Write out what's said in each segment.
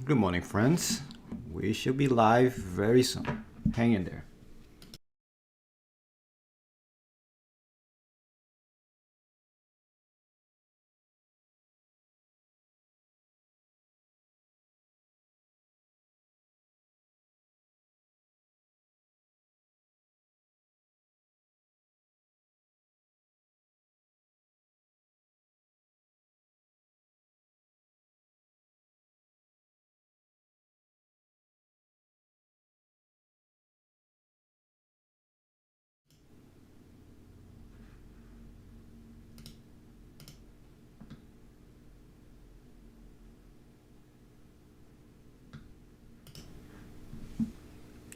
Good morning, friends. We should be live very soon. Hang in there.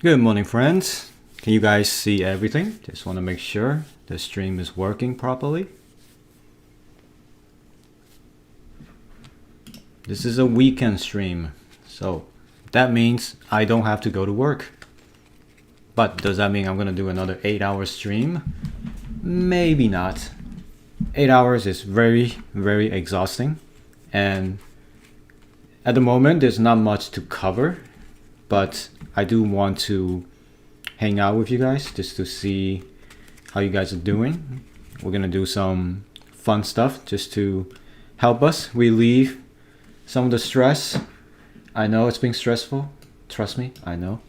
Good morning, friends. Can you guys see everything? Just want to make sure the stream is working properly. This is a weekend stream, so that means I don't have to go to work. But does that mean I'm going to do another 8-hour stream? Maybe not. 8 hours is very, very exhausting. And at the moment, there's not much to cover. But I do want to hang out with you guys just to see how you guys are doing. We're going to do some fun stuff just to help us relieve some of the stress. I know it's been stressful. Trust me, I know.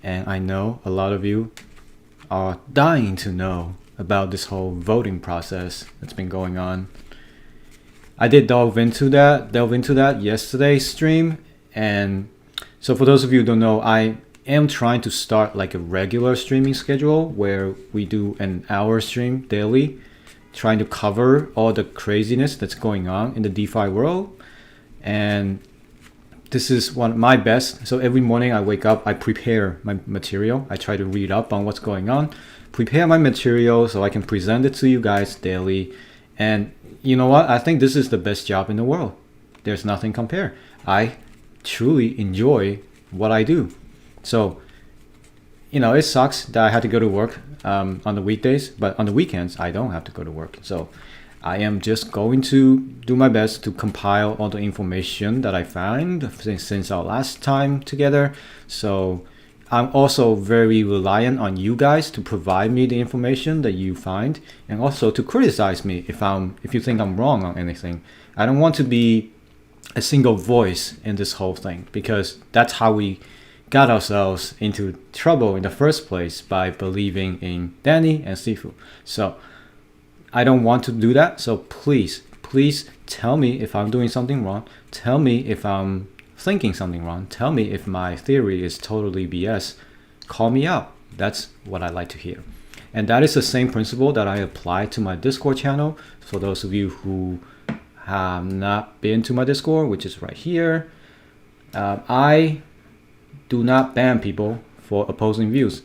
And I know a lot of you are dying to know about this whole voting process that's been going on. I did delve into that yesterday's stream. And so for those of you who don't know, I am trying to start like a regular streaming schedule where we do an hour stream daily, trying to cover all the craziness that's going on in the DeFi world. And this is one of my best. So every morning I wake up, I prepare my material. I try to read up on what's going on, prepare my material so I can present it to you guys daily. And you know what? I think this is the best job in the world. There's nothing compared. I truly enjoy what I do. So, you know, it sucks that I had to go to work on the weekdays, but on the weekends, I don't have to go to work. So I am just going to do my best to compile all the information that I found since our last time together. So I'm also very reliant on you guys to provide me the information that you find, and also to criticize me if you think I'm wrong on anything. I don't want to be a single voice in this whole thing, because that's how we got ourselves into trouble in the first place, by believing in Danny and Sifu. So I don't want to do that. So please tell me if I'm doing something wrong. Tell me if I'm thinking something wrong. Tell me if my theory is totally BS. Call me out. That's what I like to hear. And that is the same principle that I apply to my Discord channel. For those of you who have not been to my Discord, which is right here, I do not ban people for opposing views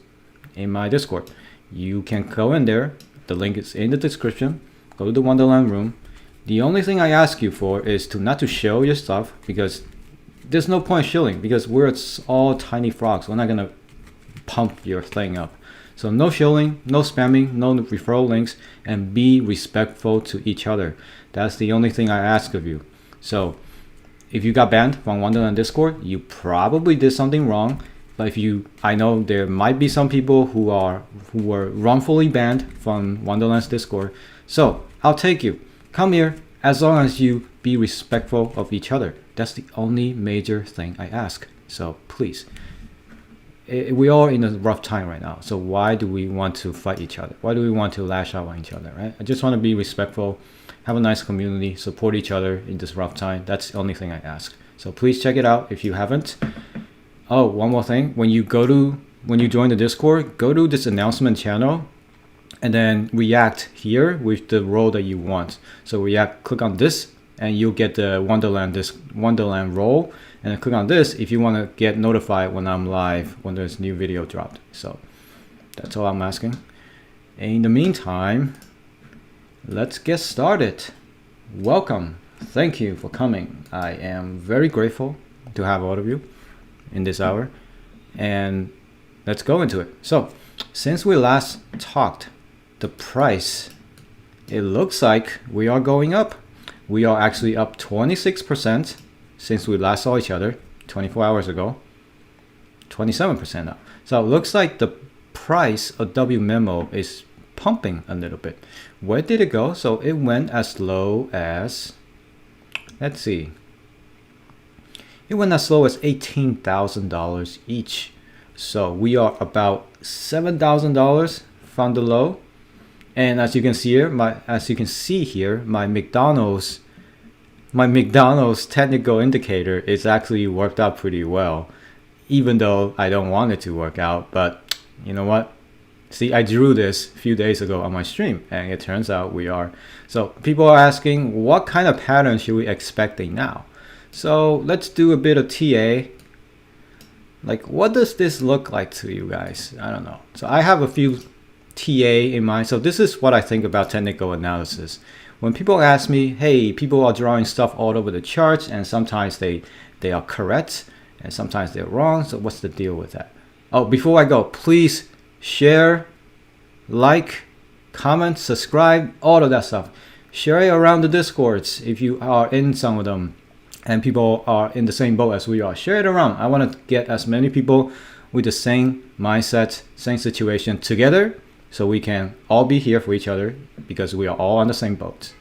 in my Discord. You can go in there. The link is in the description. Go to the Wonderland room. The only thing I ask you for is to not to show your stuff, because there's no point shilling, because we're all tiny frogs. We're not gonna pump your thing up. So no shilling, no spamming, no referral links, and be respectful to each other. That's the only thing I ask of you. So if you got banned from Wonderland Discord, you probably did something wrong. But I know there might be some people who were wrongfully banned from Wonderland's Discord. So I'll take you. Come here, as long as you be respectful of each other. That's the only major thing I ask. So please. We are in a rough time right now. So why do we want to fight each other? Why do we want to lash out on each other, right? I just want to be respectful, have a nice community, support each other in this rough time. That's the only thing I ask. So please check it out if you haven't. Oh, one more thing. When you join the Discord, go to this announcement channel and then react here with the role that you want. So click on this and you'll get the Wonderland role. And then click on this if you want to get notified when I'm live, when there's new video dropped. So that's all I'm asking. In the meantime, let's get started. Welcome. Thank you for coming. I am very grateful to have all of you in this hour, and let's go into it. So since we last talked, the price, it looks like we are going up. We are actually up 26% since we last saw each other, 24 hours ago, 27% up. So it looks like the price of W memo is pumping a little bit. Where did it go? So it went as low as, let's see, it went as low as $18,000 each. So we are about $7,000 from the low. And as you can see here, my McDonald's technical indicator is actually worked out pretty well, even though I don't want it to work out. But you know what? See, I drew this a few days ago on my stream, and it turns out we are. So people are asking, what kind of pattern should we expecting now? So let's do a bit of TA. Like, what does this look like to you guys? I don't know. So I have a few TA in mind. So this is what I think about technical analysis. When people ask me, hey, people are drawing stuff all over the charts, and sometimes they are correct, and sometimes they're wrong. So what's the deal with that? Oh, before I go, please share, like, comment, subscribe, all of that stuff. Share it around the Discords if you are in some of them and people are in the same boat as we are. Share it around. I want to get as many people with the same mindset, same situation together, so we can all be here for each other because we are all on the same boat.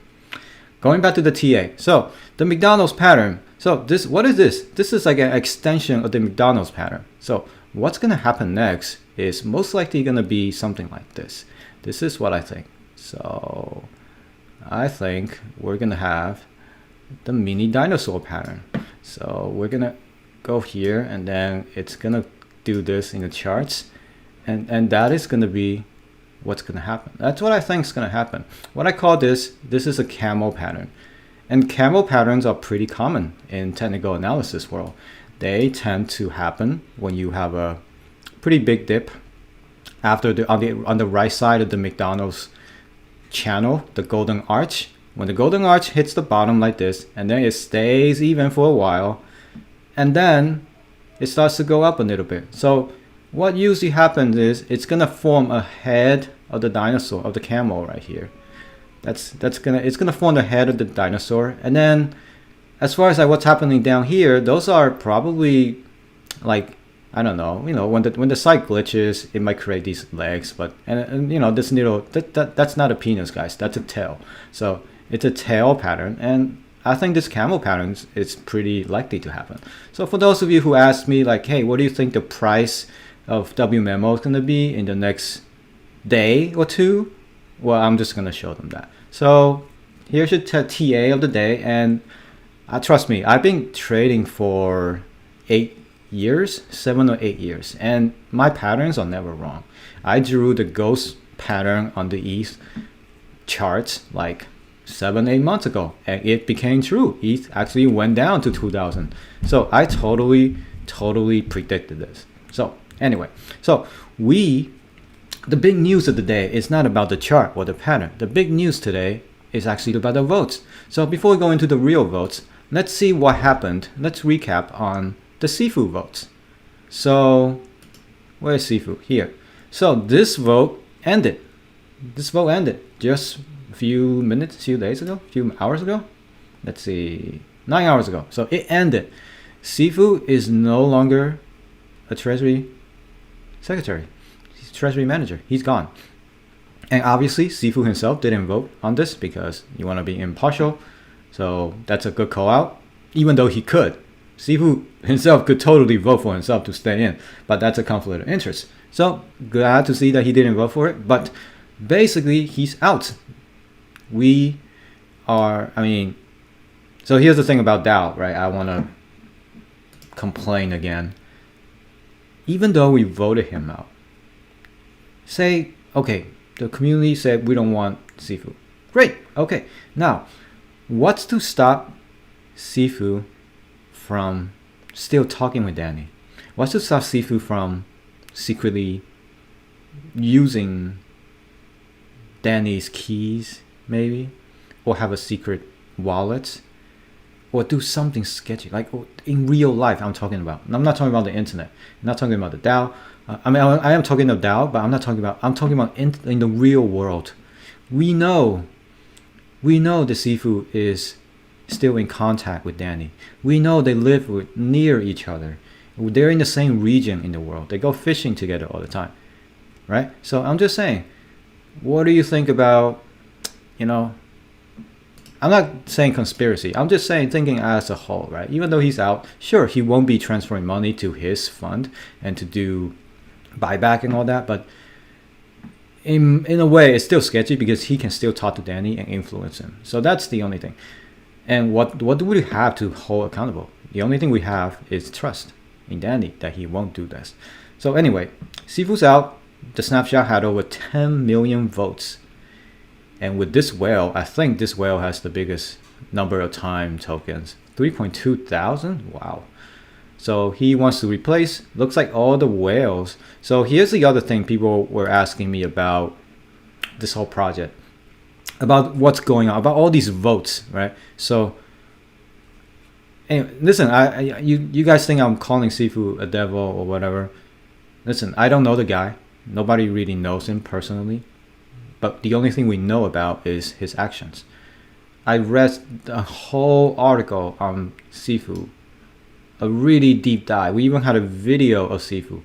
Going back to the TA. So the McDonald's pattern. So this, what is this? This is like an extension of the McDonald's pattern. So what's going to happen next is most likely going to be something like this. This is what I think. So I think we're going to have the mini dinosaur pattern. So we're going to go here, and then it's going to do this in the charts. And that is going to be what's going to happen. That's what I think is going to happen. What I call this is a camel pattern. And camel patterns are pretty common in technical analysis world. They tend to happen when you have a pretty big dip after on the right side of the McDonald's channel, the golden arch. When the golden arch hits the bottom like this, and then it stays even for a while, and then it starts to go up a little bit. So what usually happens is it's gonna form a head of the dinosaur, of the camel right here. It's gonna form the head of the dinosaur, and then as far as like what's happening down here, those are probably like, I don't know, you know, when the site glitches, it might create these legs, but and you know, this little that's not a penis, guys, that's a tail. So it's a tail pattern, and I think this camel pattern is pretty likely to happen. So for those of you who asked me like, hey, what do you think the price of W memo is going to be in the next day or two? Well, I'm just going to show them that. So here's your TA of the day, and trust me, I've been trading for 7 or 8 years, and my patterns are never wrong. I drew the ghost pattern on the ETH charts like 7-8 months ago, and it became true. ETH actually went down to 2,000. So I totally predicted this. So anyway, so the big news of the day is not about the chart or the pattern. The big news today is actually about the votes. So before we go into the real votes, let's see what happened. Let's recap on the Sifu votes. So where is Sifu? Here. So this vote ended. Just a few days ago, a few hours ago. Let's see, 9 hours ago. So it ended. Sifu is no longer a treasury secretary. He's treasury manager. He's gone. And obviously Sifu himself didn't vote on this because you want to be impartial. So that's a good call out, even though he could. Sifu himself could totally vote for himself to stay in, but that's a conflict of interest. So glad to see that he didn't vote for it, but basically he's out. So here's the thing about DAO, right? I want to complain again. Even though we voted him out, say, okay, the community said we don't want Sifu. Great, okay. Now, what's to stop Sifu from still talking with Danny? What's to stop Sifu from secretly using Danny's keys, maybe? Or have a secret wallet? Or do something sketchy, like in real life I'm talking about. I'm not talking about the internet. I'm not talking about the DAO. I am talking about DAO, but I'm talking about in the real world. We know the Sifu is still in contact with Danny. We know they live near each other. They're in the same region in the world. They go fishing together all the time, right? So I'm just saying, what do you think about, you know, I'm not saying conspiracy. I'm just saying thinking as a whole, right? Even though he's out, sure, he won't be transferring money to his fund and to do buyback and all that, but in a way, it's still sketchy because he can still talk to Danny and influence him. So that's the only thing. And what do we have to hold accountable? The only thing we have is trust in Danny that he won't do this. So anyway, Sifu's out. The snapshot had over 10 million votes. And with this whale, I think this whale has the biggest number of time tokens. 3.2 thousand? Wow. So he wants to replace, looks like all the whales. So here's the other thing people were asking me about this whole project. About what's going on, about all these votes, right? So, anyway, listen, you guys think I'm calling Sifu a devil or whatever. Listen, I don't know the guy. Nobody really knows him personally. But the only thing we know about is his actions. I read a whole article on Sifu, a really deep dive. We even had a video of Sifu.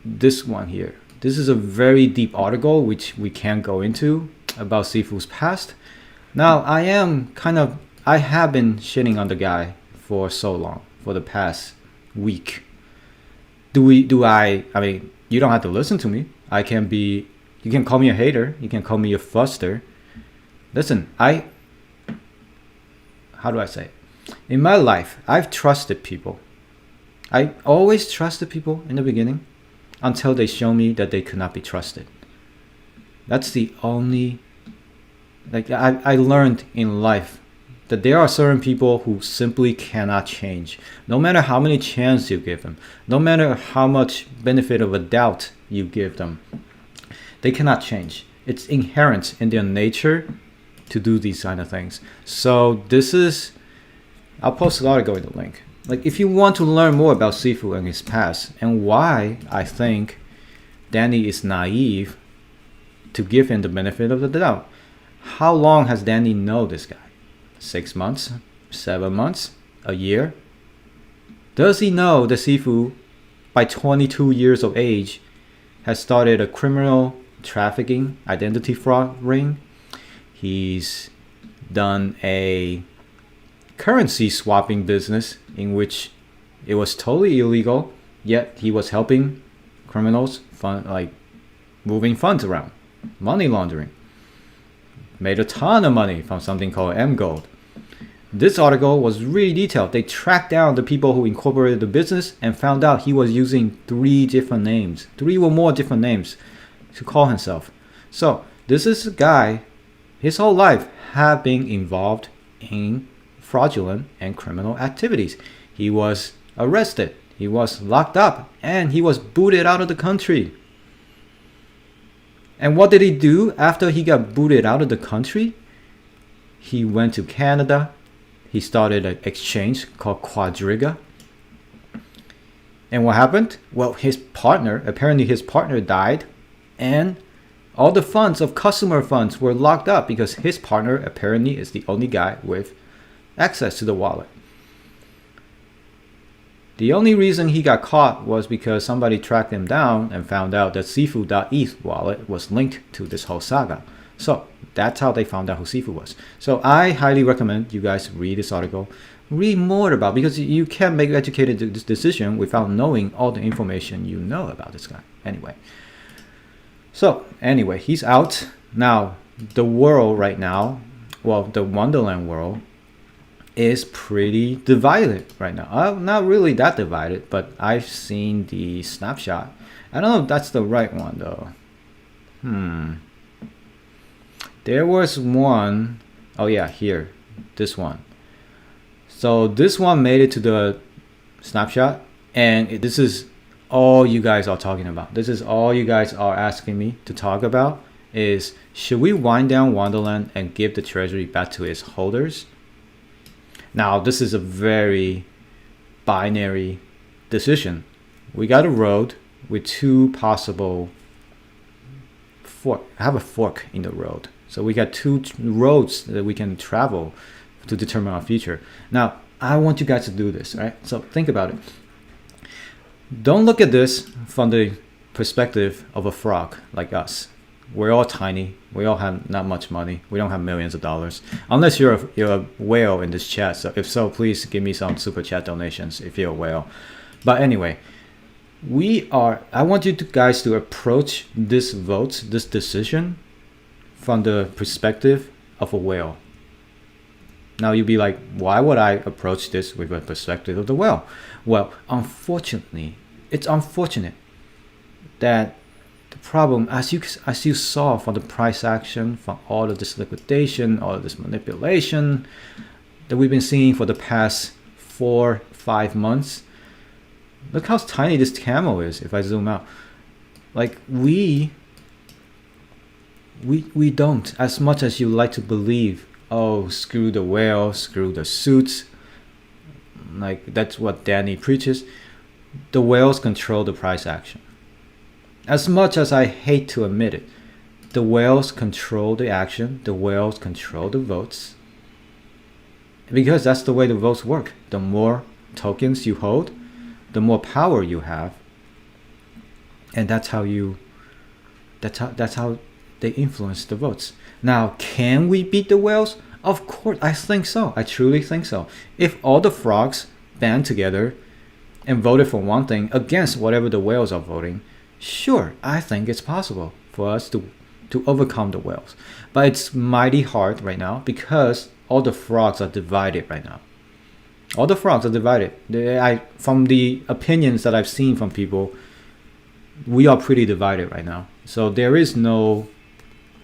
This one here. This is a very deep article which we can't go into about Sifu's past. Now I have been shitting on the guy for so long, for the past week. I mean, you don't have to listen to me. You can call me a hater. You can call me a fuster. Listen, how do I say it? In my life, I've trusted people. I always trusted people in the beginning until they show me that they could not be trusted. That's the only, I learned in life that there are certain people who simply cannot change. No matter how many chances you give them, no matter how much benefit of a doubt you give them, they cannot change. It's inherent in their nature to do these kind of things. So I'll post an article in the link. Like, if you want to learn more about Sifu and his past and why I think Danny is naive to give him the benefit of the doubt. How long has Danny known this guy? 6 months? 7 months? A year? Does he know that Sifu, by 22 years of age, has started a criminal trafficking identity fraud ring? He's done a currency swapping business in which it was totally illegal, yet he was helping criminals moving funds around, money laundering. Made a ton of money from something called M Gold. This article was really detailed. They tracked down the people who incorporated the business and found out he was using 3 or more different names to call himself. So this is a guy, his whole life had been involved in fraudulent and criminal activities. He was arrested, he was locked up, and he was booted out of the country. And what did he do after he got booted out of the country? He went to Canada. He started an exchange called Quadriga. And what happened? Well, apparently his partner died, and all the funds of customer funds were locked up because his partner apparently is the only guy with access to the wallet. The only reason he got caught was because somebody tracked him down and found out that Sifu.eth wallet was linked to this whole saga. So that's how they found out who Sifu was. So I highly recommend you guys read this article, read more about, because you can't make an educated decision without knowing all the information you know about this guy. Anyway, he's out. Now, the world right now, well, the Wonderland world, is pretty divided right now. Not really that divided, but I've seen the snapshot. I don't know if that's the right one though. There was one, oh yeah, here, this one. So this one made it to the snapshot, and this is all you guys are talking about. This is all you guys are asking me to talk about is, should we wind down Wonderland and give the treasury back to its holders? Now, this is a very binary decision. We got a road with 2 possible have a fork in the road. So we got 2 roads that we can travel to determine our future. Now, I want you guys to do this, right? So think about it. Don't look at this from the perspective of a frog like us. We're all tiny. We all have not much money. We don't have millions of dollars. Unless you're a whale in this chat. So if so, please give me some super chat donations if you're a whale. But anyway, I want you guys to approach this vote, this decision, from the perspective of a whale. Now you'd be like, why would I approach this with a perspective of the whale? Well, unfortunately, it's unfortunate that the problem, as you saw from the price action, from all of this liquidation, all of this manipulation that we've been seeing for the past 4-5 months, look how tiny this camel is. If I zoom out, like we don't, as much as you like to believe, oh, screw the whale, screw the suits, like that's what Danny preaches. The whales control the price action. As much as I hate to admit it, the whales control the action, the whales control the votes, because that's the way the votes work. The more tokens you hold, the more power you have, and that's how they influence the votes. Now, can we beat the whales? Of course, I think so. I truly think so. If all the frogs band together and voted for one thing against whatever the whales are voting, sure, I think it's possible for us to overcome the whales. But it's mighty hard right now because all the frogs are divided right now. All the frogs are divided. From the opinions that I've seen from people, we are pretty divided right now. So there is no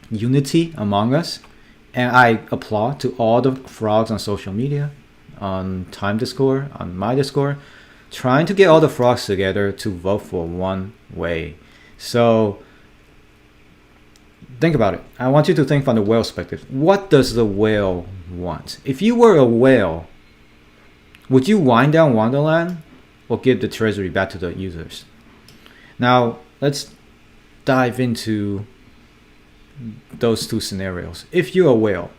unity among us. And I applaud to all the frogs on social media, on Time Discord, on my Discord, trying to get all the frogs together to vote for one way. So think about it. I want you to think from the whale perspective. What does the whale want? If you were a whale, would you wind down Wonderland or give the treasury back to the users? Now, let's dive into those two scenarios. If you're a whale,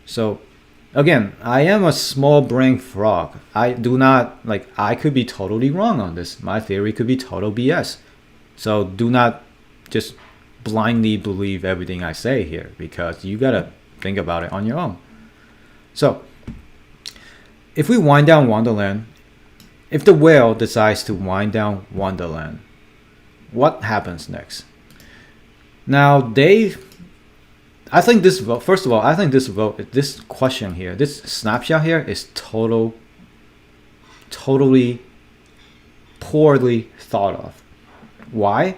so again, I am a small brain frog. I could be totally wrong on this. My theory could be total BS. So do not just blindly believe everything I say here, because you gotta think about it on your own. So if we wind down Wonderland, if the whale decides to wind down Wonderland, what happens next? Now I think this vote, first of all, I think this question here, this snapshot here is totally poorly thought of. Why?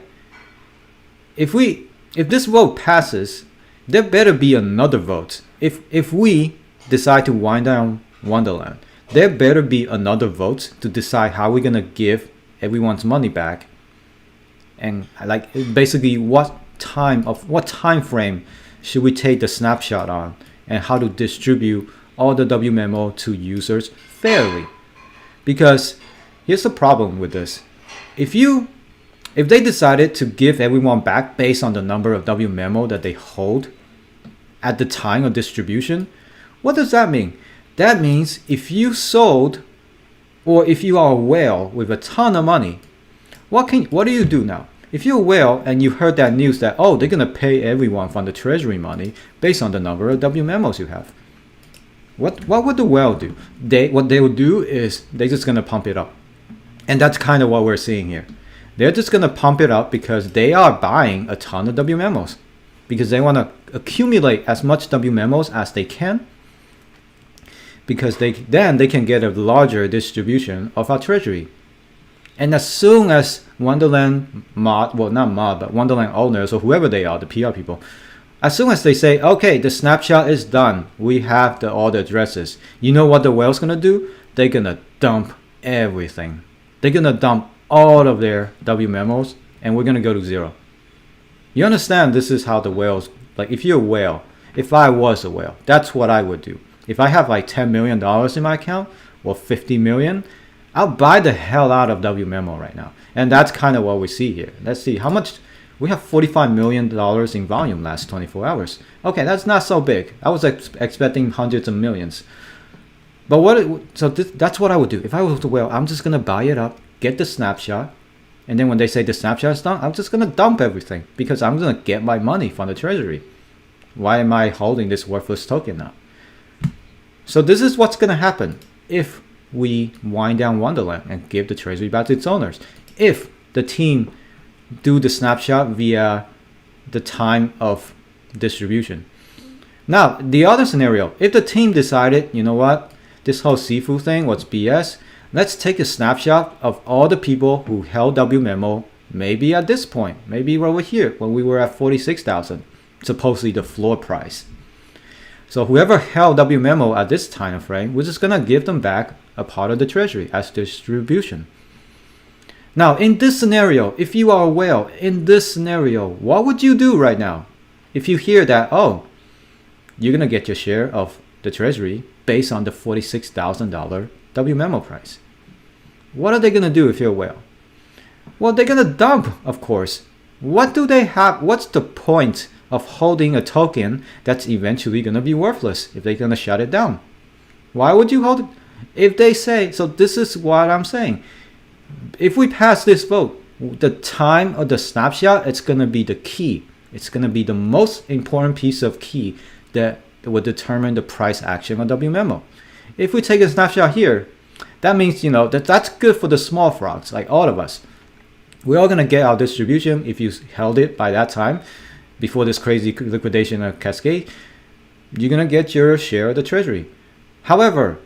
If this vote passes, there better be another vote. If we decide to wind down Wonderland, there better be another vote to decide how we're gonna give everyone's money back, and like basically what time frame should we take the snapshot on, and how to distribute all the WMemo to users fairly. Because here's the problem with this. If they decided to give everyone back based on the number of WMemo that they hold at the time of distribution, what does that mean? That means if you sold, or if you are a whale with a ton of money, what do you do now? If you're a whale and you heard that news that, oh, they're going to pay everyone from the treasury money based on the number of WMemos you have, what would the whale do? What they would do is they're just going to pump it up. And that's kind of what we're seeing here. They're just going to pump it up because they are buying a ton of WMemos, because they want to accumulate as much WMemos as they can, because then they can get a larger distribution of our treasury. And as soon as Wonderland Wonderland owners, or whoever they are, the PR people, as soon as they say, okay, the snapshot is done, we have all the addresses, you know what the whale's gonna do? They're gonna dump everything. They're gonna dump all of their WMemos, and we're gonna go to zero. You understand? This is how the whales, like if you're a whale, if I was a whale, that's what I would do. If I have like $10 million in my account, or 50 million, I'll buy the hell out of WMemo right now. And that's kind of what we see here. Let's see how much. We have $45 million in volume last 24 hours. Okay, that's not so big. I was expecting hundreds of millions. But that's what I would do. If I was the whale, I'm just going to buy it up, get the snapshot, and then when they say the snapshot is done, I'm just going to dump everything because I'm going to get my money from the treasury. Why am I holding this worthless token now? So this is what's going to happen if we wind down Wonderland and give the treasury back to its owners. If the team do the snapshot via the time of distribution. Now, the other scenario, if the team decided, you know what, this whole Sifu thing was BS, let's take a snapshot of all the people who held WMemo maybe at this point, maybe over here when we were at 46,000, supposedly the floor price. So whoever held WMemo at this time frame, we're just going to give them back a part of the treasury as distribution. Now, in this scenario, if you are a whale, in this scenario, what would you do right now? If you hear that, oh, you're going to get your share of the treasury based on the $46,000 WMemo price. What are they going to do if you're a whale? Well, they're going to dump, of course. What do they have? What's the point of holding a token that's eventually going to be worthless if they're going to shut it down? Why would you hold it? If they say, so this is what I'm saying. If we pass this vote, the time of the snapshot, it's going to be the key. It's going to be the most important piece of key that will determine the price action of WMemo. If we take a snapshot here, that means, you know, that's good for the small frogs, like all of us. We're all going to get our distribution if you held it by that time, before this crazy liquidation of cascade. You're going to get your share of the treasury. However,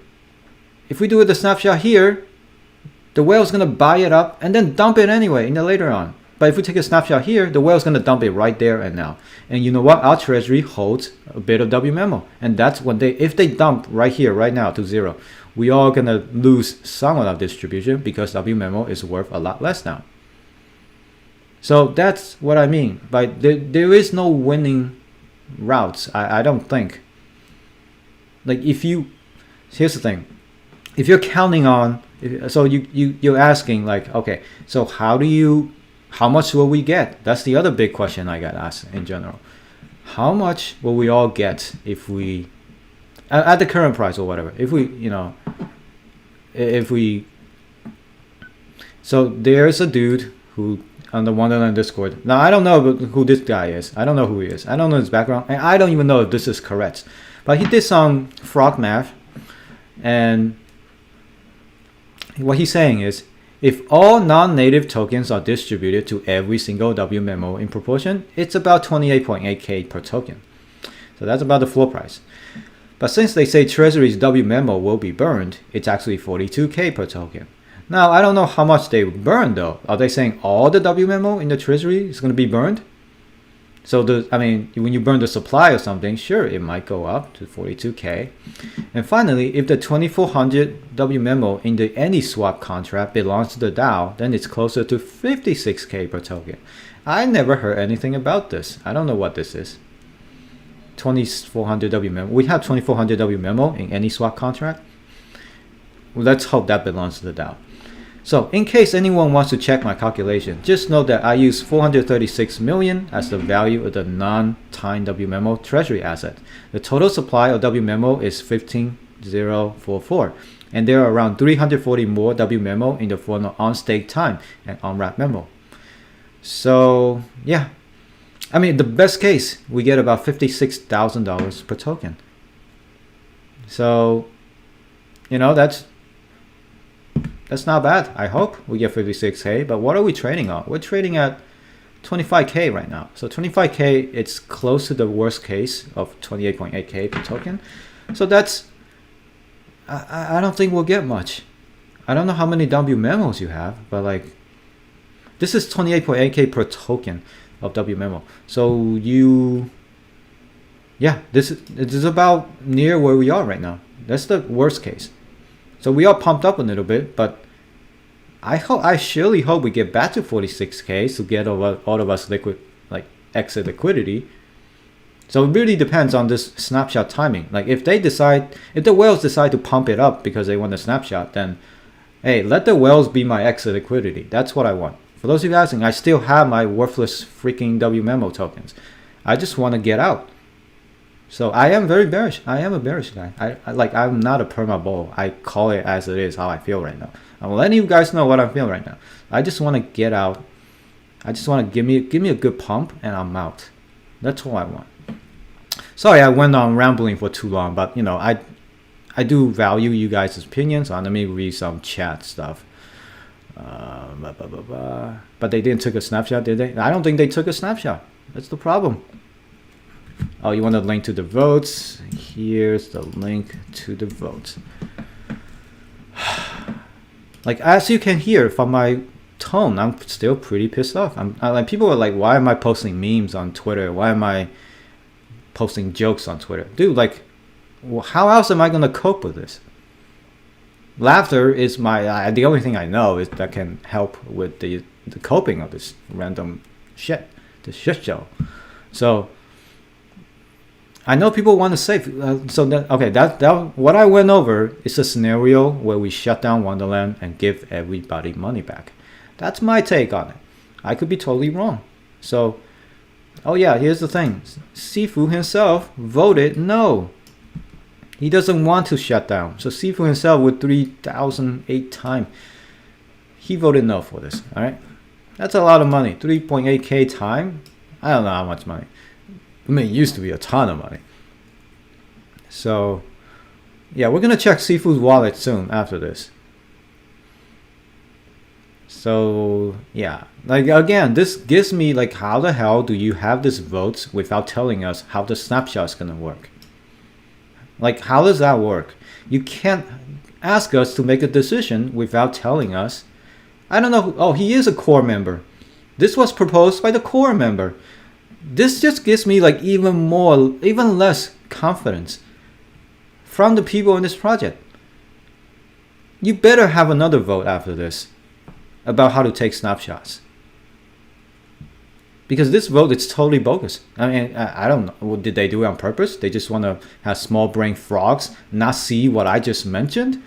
if we do the snapshot here, the whale's going to buy it up and then dump it anyway in the later on. But if we take a snapshot here, the whale's going to dump it right there and now. And you know what? Our treasury holds a bit of WMemo. And that's when if they dump right here, right now to zero, we are going to lose some of our distribution because WMemo is worth a lot less now. So that's what I mean. But there is no winning routes, I don't think. Like here's the thing. If you're counting on, so you're asking like, okay, so how much will we get? That's the other big question I got asked in general. How much will we all get if we, at the current price or whatever, so there's a dude who on the Wonderland Discord. Now I don't know who this guy is. I don't know who he is. I don't know his background, and I don't even know if this is correct. But he did some frog math, and what he's saying is, if all non-native tokens are distributed to every single WMemo in proportion, it's about 28.8K per token. So that's about the floor price. But since they say Treasury's WMemo will be burned, it's actually 42K per token. Now, I don't know how much they burn though. Are they saying all the WMemo in the Treasury is going to be burned? So when you burn the supply or something, sure, it might go up to 42K. And finally, if the 2400 WMemo in the AnySwap contract belongs to the DAO, then it's closer to 56K per token. I never heard anything about this. I don't know what this is. 2400 WMemo. We have 2400 WMemo in AnySwap contract. Well, let's hope that belongs to the DAO. So in case anyone wants to check my calculation, just note that I use 436 million as the value of the non-time WMemo treasury asset. The total supply of WMemo is 15,044, and there are around 340 more WMemo in the form of on-stake time and on-wrap memo. So yeah, the best case, we get about $56,000 per token. So, that's not bad. I hope we get 56K, but what are we trading on? We're trading at 25K right now. So 25K, it's close to the worst case of 28.8K per token. So that's, I don't think we'll get much. I don't know how many WMemos you have, but this is 28.8K per token of WMemo. So this is about near where we are right now. That's the worst case. So we are pumped up a little bit, but I surely hope we get back to 46K to get all of us exit liquidity. So it really depends on this snapshot timing. If the whales decide to pump it up because they want a snapshot, then hey, let the whales be my exit liquidity. That's what I want. For those of you asking, I still have my worthless freaking WMemo tokens. I just want to get out. So I am very bearish. I am a bearish guy. I'm not a perma bull. I call it as it is, how I feel right now. I'm letting you guys know what I feel right now. I just want to get out. I just want to give me a good pump and I'm out. That's all I want. Sorry, I went on rambling for too long, but you know, I do value you guys' opinions. So let me read some chat stuff. But they didn't take a snapshot, did they? I don't think they took a snapshot. That's the problem. Oh, you want a link to the votes? Here's the link to the votes. Like, as you can hear from my tone, I'm still pretty pissed off. Like, people are like, why am I posting memes on Twitter? Why am I posting jokes on Twitter? Dude, like, how else am I gonna cope with this? Laughter is the only thing I know is that can help with the coping of this random shit, this shit show. So I know people want to save. That what I went over is a scenario where we shut down Wonderland and give everybody money back. That's my take on it. I could be totally wrong. So, oh yeah, here's the thing. Sifu himself voted no. He doesn't want to shut down. So Sifu himself with 3,008 times, he voted no for this. All right, that's a lot of money. 3.8k time. I don't know how much money. I mean, it used to be a ton of money. So, yeah, we're gonna check Sifu's wallet soon after this. So, yeah, like again, this gives me like, how the hell do you have this votes without telling us how the snapshot is gonna work? Like, how does that work? You can't ask us to make a decision without telling us. I don't know. Oh, he is a core member. This was proposed by the core member. This just gives me like even less confidence from the people in this project. You better have another vote after this about how to take snapshots. Because this vote, it's totally bogus. I mean, I don't know. Did they do it on purpose? They just want to have small brain frogs not see what I just mentioned?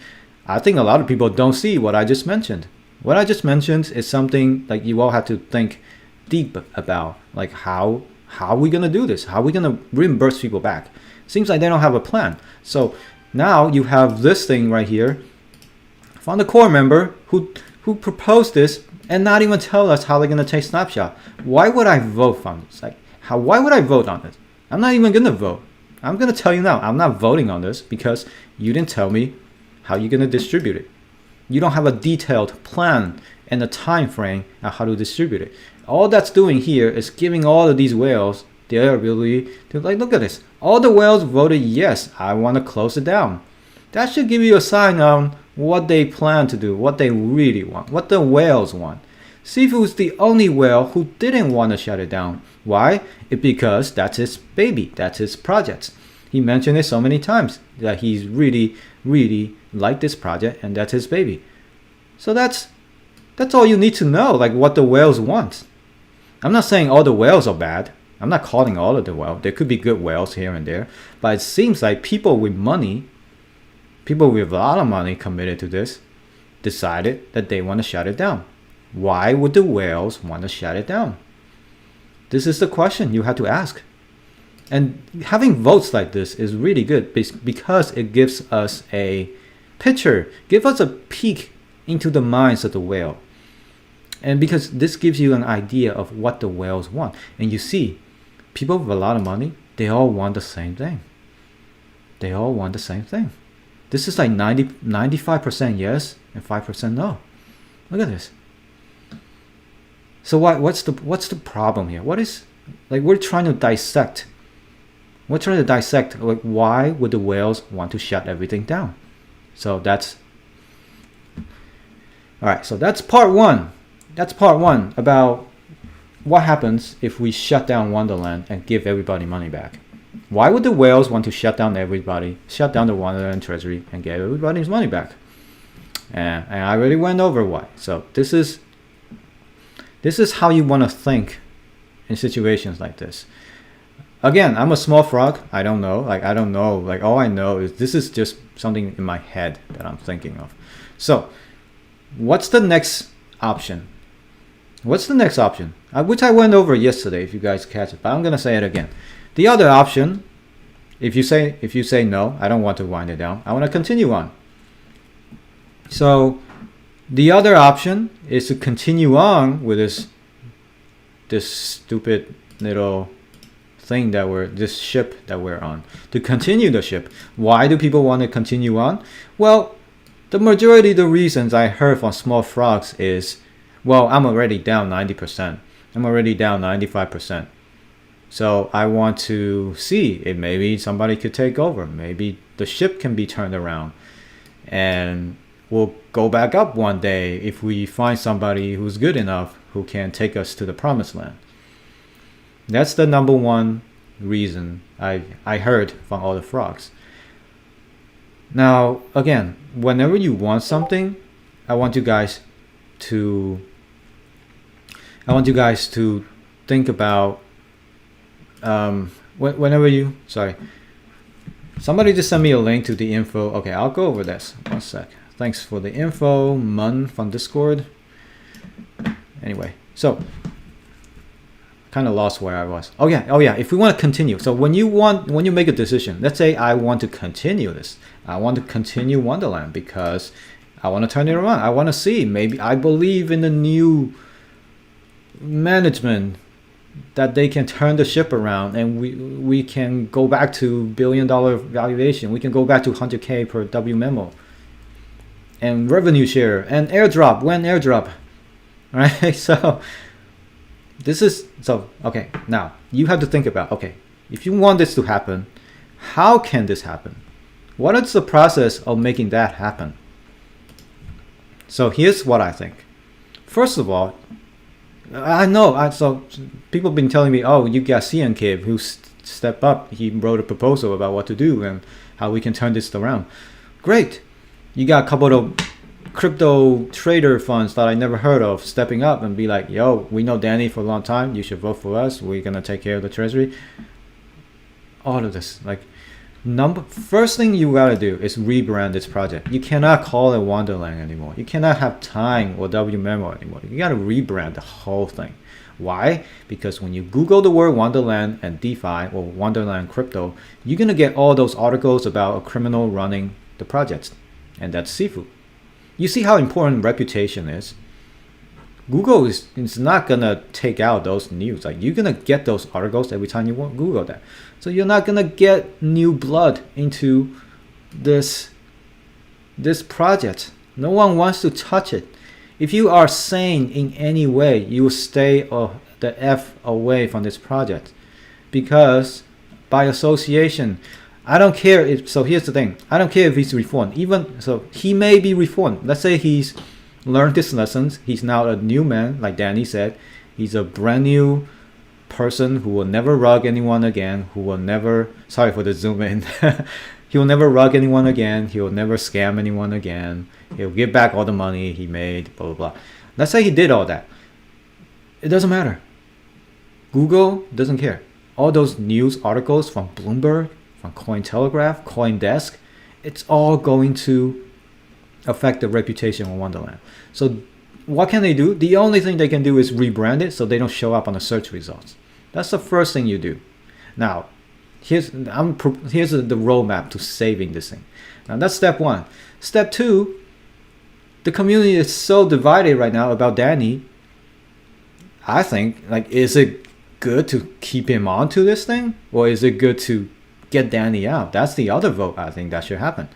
I think a lot of people don't see what I just mentioned. What I just mentioned is something like you all have to think deep about, like how are we gonna do this? How are we gonna reimburse people back? Seems like they don't have a plan. So now you have this thing right here from the core member who proposed this and not even tell us how they're gonna take snapshot. Why would I vote on this? Like, why would I vote on this? I'm not even gonna vote. I'm gonna tell you now, I'm not voting on this because you didn't tell me how you're gonna distribute it. You don't have a detailed plan and a time frame on how to distribute it. All that's doing here is giving all of these whales their ability to, like, look at this. All the whales voted yes, I want to close it down. That should give you a sign on what they plan to do, what they really want, what the whales want. Sifu is the only whale who didn't want to shut it down. Why? Because that's his baby, that's his project. He mentioned it so many times that he's really, really like this project and that's his baby. So that's all you need to know, like what the whales want. I'm not saying all the whales are bad. I'm not calling all of the whales. There could be good whales here and there. But it seems like people with money, people with a lot of money committed to this, decided that they want to shut it down. Why would the whales want to shut it down? This is the question you have to ask. And having votes like this is really good because it gives us a picture, give us a peek into the minds of the whale. And because this gives you an idea of what the whales want. And you see, people with a lot of money, they all want the same thing. They all want the same thing. This is like 95% yes and 5% no. Look at this. So what's the problem here? What is, like, we're trying to dissect. We're trying to dissect, like, why would the whales want to shut everything down? So that's all right. So that's part one. That's part one about what happens if we shut down Wonderland and give everybody money back. Why would the whales want to shut down everybody, shut down the Wonderland treasury and get everybody's money back? And I already went over why. So this is how you want to think in situations like this. Again, I'm a small frog. I don't know. Like, all I know is this is just something in my head that I'm thinking of. So what's the next option? What's the next option? Which I went over yesterday, if you guys catch it, but I'm going to say it again. The other option If you say no, I don't want to wind it down. I want to continue on. So the other option is to continue on with this stupid little thing this ship that we're on, to continue the ship. Why do people want to continue on? Well, the majority of the reasons I heard from small frogs is, well, I'm already down 90%. I'm already down 95%. So I want to see if maybe somebody could take over. Maybe the ship can be turned around and we'll go back up one day if we find somebody who's good enough who can take us to the promised land. That's the number one reason I heard from all the frogs. Now, again, whenever you want something, I want you guys to think about whenever you, sorry, somebody just sent me a link to the info. Okay, I'll go over this. One sec. Thanks for the info, Mun from Discord. Anyway, so kind of lost where I was. Oh yeah. If we want to continue, so when you make a decision, let's say I want to continue this. I want to continue Wonderland because I want to turn it around. I want to see, maybe I believe in the new management that they can turn the ship around and we can go back to $1 billion valuation. We can go back to 100K per W memo and revenue share and airdrop. When airdrop, right? So okay, now you have to think about, okay, if you want this to happen, how can this happen? What is the process of making that happen? So here's what I think. First of all, so people have been telling me, oh, you got CNKib who stepped up. He wrote a proposal about what to do and how we can turn this around. Great. You got a couple of crypto trader funds that I never heard of stepping up and be like, yo, we know Danny for a long time. You should vote for us. We're going to take care of the treasury. All of this. First thing you got to do is rebrand this project. You cannot call it Wonderland anymore. You cannot have Time or WMemo anymore. You got to rebrand the whole thing. Why? Because when you Google the word Wonderland and DeFi or Wonderland crypto, you're going to get all those articles about a criminal running the project. And that's Sifu. You see how important reputation is? Google is not going to take out those news. You're going to get those articles every time you want Google that. So you're not going to get new blood into this project. No one wants to touch it. If you are sane in any way, you will stay the F away from this project. Because by association, I don't care if, so here's the thing. I don't care if he's reformed. So he may be reformed. Let's say he's learned his lessons. He's now a new man, like Danny said. He's a brand new person who will never rug anyone again, who will never, sorry for the zoom in, he will never rug anyone again, he will never scam anyone again, he'll give back all the money he made, blah, blah, blah. Let's say he did all that. It doesn't matter. Google doesn't care. All those news articles from Bloomberg, from Cointelegraph, CoinDesk, it's all going to affect the reputation of Wonderland. So what can they do? The only thing they can do is rebrand it so they don't show up on the search results. That's the first thing you do. Now, here's the roadmap to saving this thing. Now that's step one. Step two, the community is so divided right now about Danny. I think, is it good to keep him on to this thing? Or is it good to get Danny out? That's the other vote I think that should happen.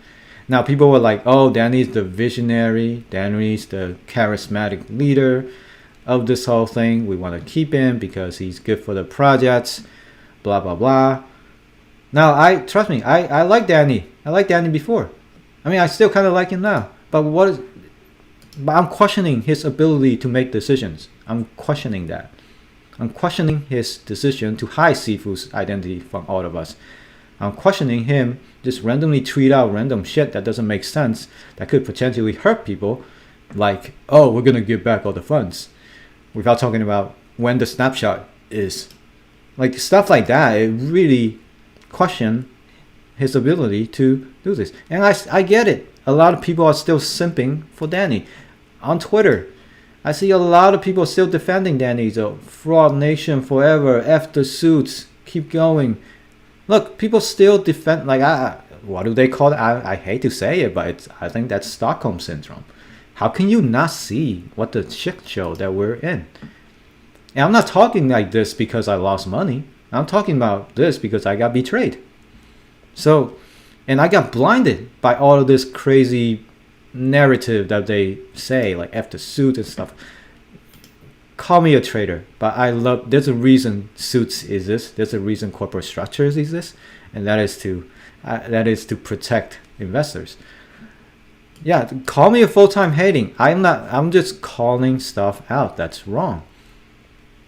Now people were like, oh, Danny's the visionary, Danny's the charismatic leader of this whole thing. We want to keep him because he's good for the projects, blah, blah, blah. Now, trust me, I like Danny. I liked Danny before. I mean, I still kind of like him now. But I'm questioning his ability to make decisions. I'm questioning that. I'm questioning his decision to hide Sifu's identity from all of us. I'm questioning him just randomly tweet out random shit that doesn't make sense, that could potentially hurt people, like, oh, we're going to give back all the funds, without talking about when the snapshot is. Stuff like that, it really question his ability to do this. And I get it. A lot of people are still simping for Danny. On Twitter, I see a lot of people still defending Danny. So, fraud nation forever, F the suits, keep going. Look, people still defend, like, what do they call it? I hate to say it, but I think that's Stockholm Syndrome. How can you not see what the shit show that we're in? And I'm not talking like this because I lost money. I'm talking about this because I got betrayed. So, and I got blinded by all of this crazy narrative that they say, like F the suit and stuff. Call me a traitor, but there's a reason suits exist. There's a reason corporate structures exist, and that is to protect investors. Yeah, call me a full-time hating. I'm just calling stuff out that's wrong.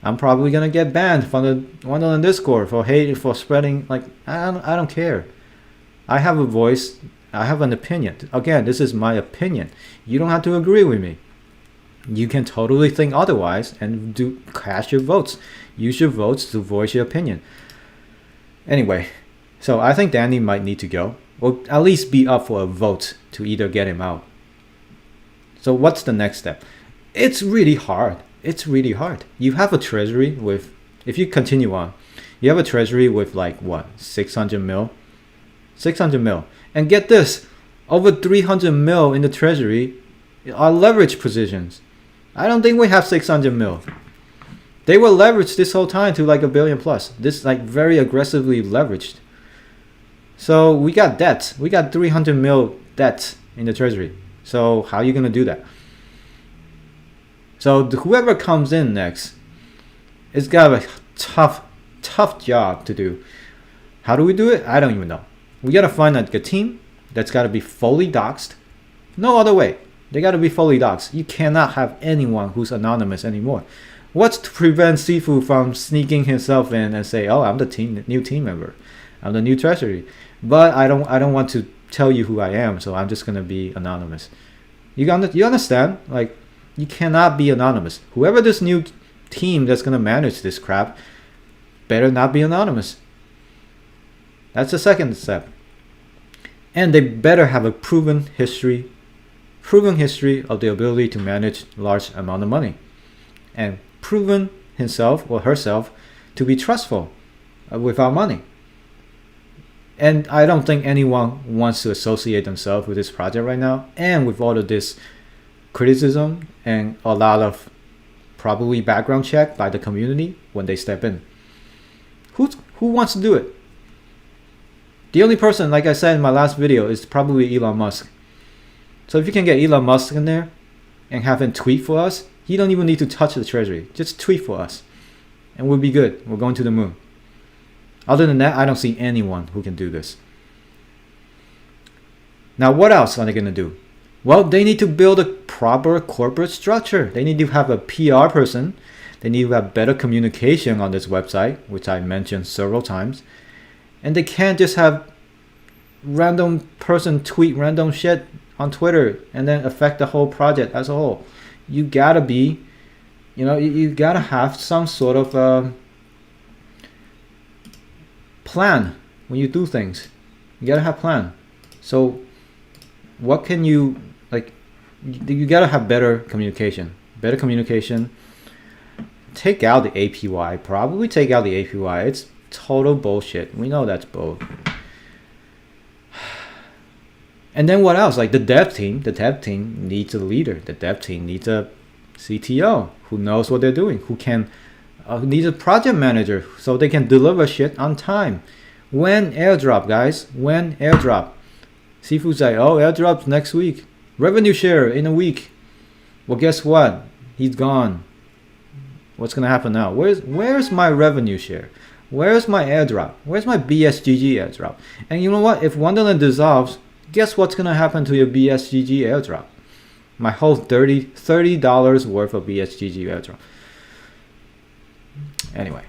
I'm probably gonna get banned from the Wonderland Discord for spreading, like, I don't care. I have a voice, I have an opinion. Again, this is my opinion. You don't have to agree with me. You can totally think otherwise and cast your votes. Use your votes to voice your opinion. Anyway, so I think Danny might need to go, or at least be up for a vote to either get him out. So what's the next step? It's really hard. It's really hard. You have a treasury with, if you continue on, you have a treasury with like what, 600 mil? 600 mil. And get this, over 300 mil in the treasury are leverage positions. I don't think we have 600 mil. They were leveraged this whole time to like $1 billion plus. This like very aggressively leveraged. So we got debt. We got 300 mil debt in the treasury. So how are you going to do that? So whoever comes in next, it's got a tough job to do. How do we do it? I don't even know. We got to find like a team that's got to be fully doxxed. No other way. They got to be fully doxxed. You cannot have anyone who's anonymous anymore. What's to prevent Sifu from sneaking himself in and say, "Oh, I'm the new team member. I'm the new treasury." But I don't want to tell you who I am, so I'm just gonna be anonymous. You understand? Like, you cannot be anonymous. Whoever this new team that's gonna manage this crap better not be anonymous. That's the second step. And they better have a proven history of the ability to manage large amount of money, and proven himself or herself to be trustful with our money. And I don't think anyone wants to associate themselves with this project right now, and with all of this criticism and a lot of probably background check by the community when they step in. Who wants to do it? The only person, like I said in my last video, is probably Elon Musk. So if you can get Elon Musk in there and have him tweet for us, he don't even need to touch the treasury. Just tweet for us and we'll be good. We're going to the moon. Other than that, I don't see anyone who can do this. Now, what else are they going to do? Well, they need to build a proper corporate structure. They need to have a PR person. They need to have better communication on this website, which I mentioned several times. And they can't just have random person tweet random shit on Twitter and then affect the whole project as a whole. You gotta be, you gotta have some sort of plan when you do things. You gotta have plan. So what can you, like, you gotta have better communication. Take out the APY. Probably take out the APY. It's total bullshit. We know that's bull. And then what else? Like the dev team needs a leader. The dev team needs a CTO who knows what they're doing, who can needs a project manager so they can deliver shit on time. When airdrop, guys? When airdrop? Sifu's like, oh, airdrop's next week. Revenue share in a week. Well, guess what? He's gone. What's gonna happen now? Where's my revenue share? Where's my airdrop? Where's my BSGG airdrop? And you know what? If Wonderland dissolves, guess what's gonna happen to your BSGG airdrop? My whole $30 worth of BSGG airdrop. Anyway,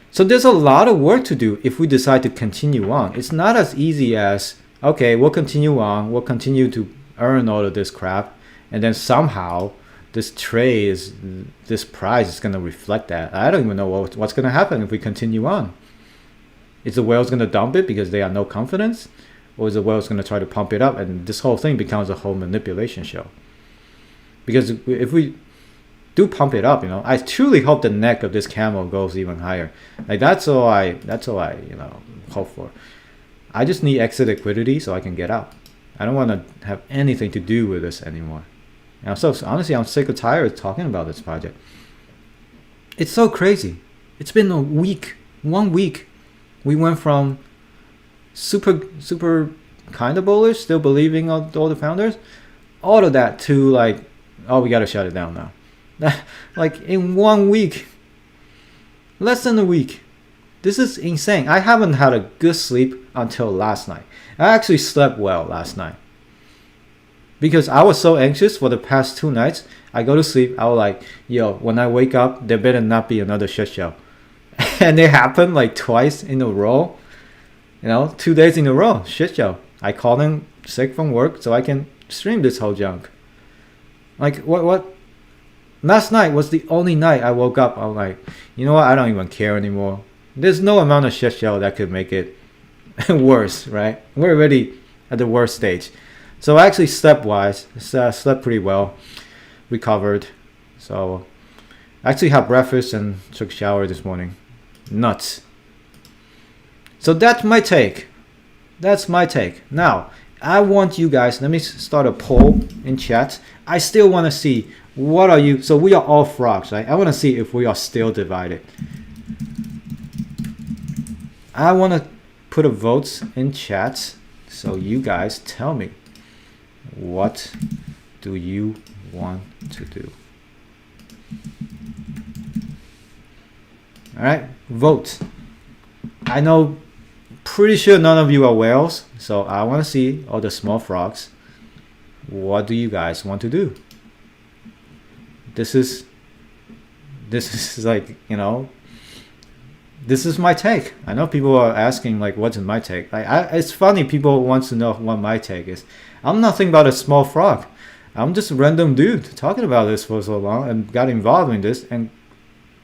so there's a lot of work to do if we decide to continue on. It's not as easy as, okay, we'll continue on, we'll continue to earn all of this crap, and then somehow this prize is going to reflect that. I don't even know what's going to happen if we continue on. Is the whales going to dump it because they have no confidence? Or is the whales going to try to pump it up and this whole thing becomes a whole manipulation show? Because if we do pump it up, you know. I truly hope the neck of this camel goes even higher. Like that's all I you know, hope for. I just need exit liquidity so I can get out. I don't want to have anything to do with this anymore. And so honestly, I'm sick and tired of talking about this project. It's so crazy. It's been a week, 1 week. We went from super kind of bullish, still believing all the founders, all of that to like, oh, we gotta shut it down now. Like in 1 week, less than a week. This is insane. I haven't had a good sleep until last night. I actually slept well last night because I was so anxious for the past 2 nights. I go to sleep, I was like, yo, when I wake up, there better not be another shit show. And it happened like twice in a row. You know, 2 days in a row, shit show. I called in sick from work so I can stream this whole junk. Like, what? Last night was the only night I woke up, I'm like, you know what, I don't even care anymore. There's no amount of shit show that could make it worse, right? We're already at the worst stage. So I actually slept-wise, slept pretty well, recovered. So I actually had breakfast and took a shower this morning. Nuts. So that's my take. That's my take. Now, I want you guys, let me start a poll in chat. I still want to see, what are you, so we are all frogs, right? I want to see if we are still divided. I want to put a vote in chat, so you guys tell me, what do you want to do? All right, vote. I know, pretty sure none of you are whales, so I want to see all the small frogs. What do you guys want to do? This is like, you know, this is my take. I know people are asking like, what's my take? It's funny, people want to know what my take is. I'm nothing but a small frog. I'm just a random dude talking about this for so long and got involved in this and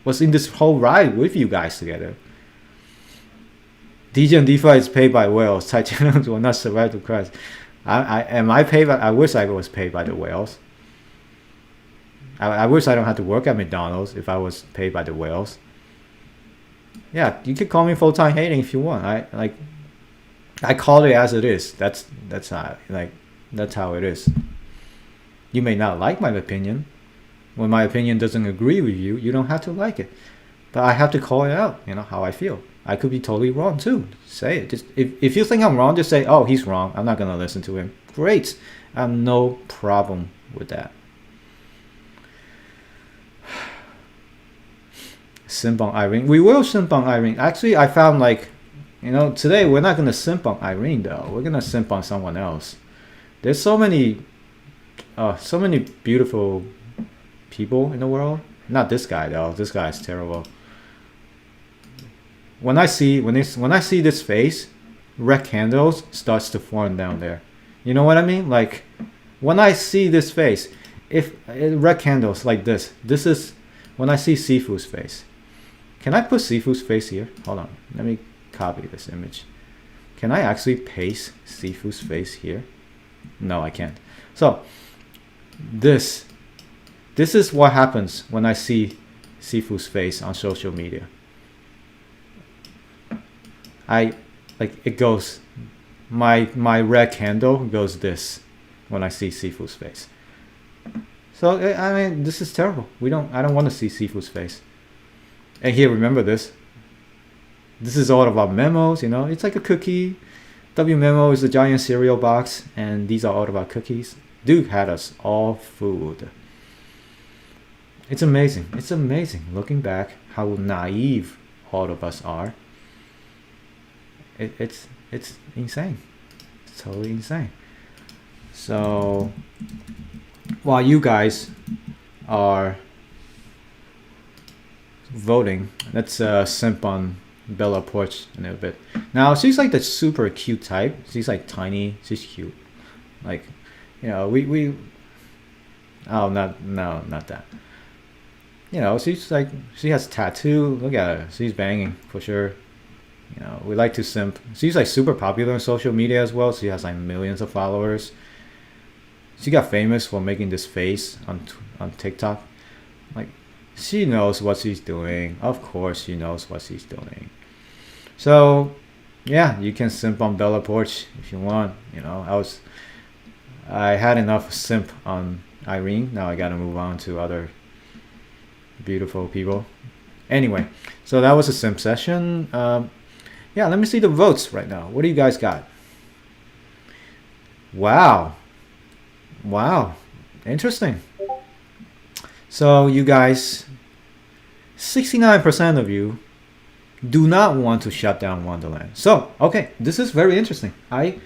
was in this whole ride with you guys together. Degen Defi is paid by whales. Titanians will not survive the crash. Am I paid by? I wish I was paid by the whales. I wish I don't have to work at McDonald's if I was paid by the whales. Yeah, you could call me full-time hating if you want. I call it as it is. That's how it is. You may not like my opinion. When my opinion doesn't agree with you, you don't have to like it. But I have to call it out, you know, how I feel. I could be totally wrong too. Say it. Just if you think I'm wrong, just say, oh, he's wrong. I'm not gonna listen to him. Great. I have no problem with that. Simp on Irene. We will simp on Irene. Actually, I found like, you know, today we're not gonna simp on Irene though. We're gonna simp on someone else. There's so many beautiful people in the world. Not this guy though. This guy is terrible. When I see this face, red candles starts to form down there. You know what I mean? Like when I see this face, if red candles like this is when I see Sifu's face. Can I put Sifu's face here? Hold on. Let me copy this image. Can I actually paste Sifu's face here? No, I can't. So this is what happens when I see Sifu's face on social media. It goes, my red candle goes this when I see Sifu's face. So I mean, this is terrible. I don't want to see Sifu's face. And here, remember this. This is all of our memos. You know, it's like a cookie. W memo is a giant cereal box, and these are all of our cookies. Dude had us all fooled. It's amazing. It's amazing looking back how naive all of us are. It's insane. It's totally insane. So while you guys are voting, let's simp on Bella Porch a little bit. Now she's like the super cute type. She's like tiny. She's cute. Like, you know, not that. You know, she's like, she has a tattoo. Look at her. She's banging for sure. You know, we like to simp. She's like super popular on social media as well. She has like millions of followers. She got famous for making this face on TikTok. Like, she knows what she's doing. Of course she knows what she's doing. So yeah, you can simp on Bella Porch if you want. You know, I had enough simp on Irene. Now I gotta move on to other beautiful people. Anyway, so that was a simp session. Yeah, let me see the votes right now. What do you guys got? Wow. Wow. Interesting. So you guys, 69% of you do not want to shut down Wonderland. So, okay, this is very interesting. I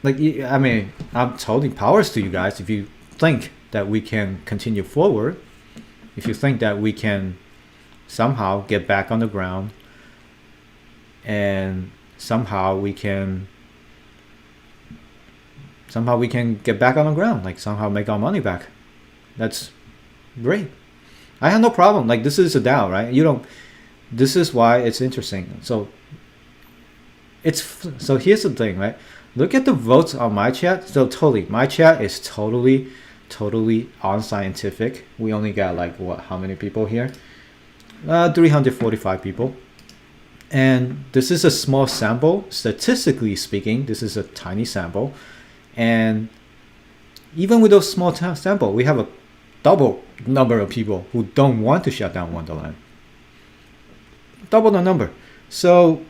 mean, I'm totally powers to you guys if you think that we can continue forward, if you think that we can somehow get back on the ground and somehow we can get back on the ground, like somehow make our money back. That's great. I have no problem. Like, this is a DAO, right? You don't. This is why it's interesting. So here's the thing, right? Look at the votes on my chat. So totally, my chat is totally unscientific. We only got like what? How many people here? 345 people. And this is a small sample. Statistically speaking, this is a tiny sample. And even with those small sample, we have a double number of people who don't want to shut down Wonderland. Double the number. So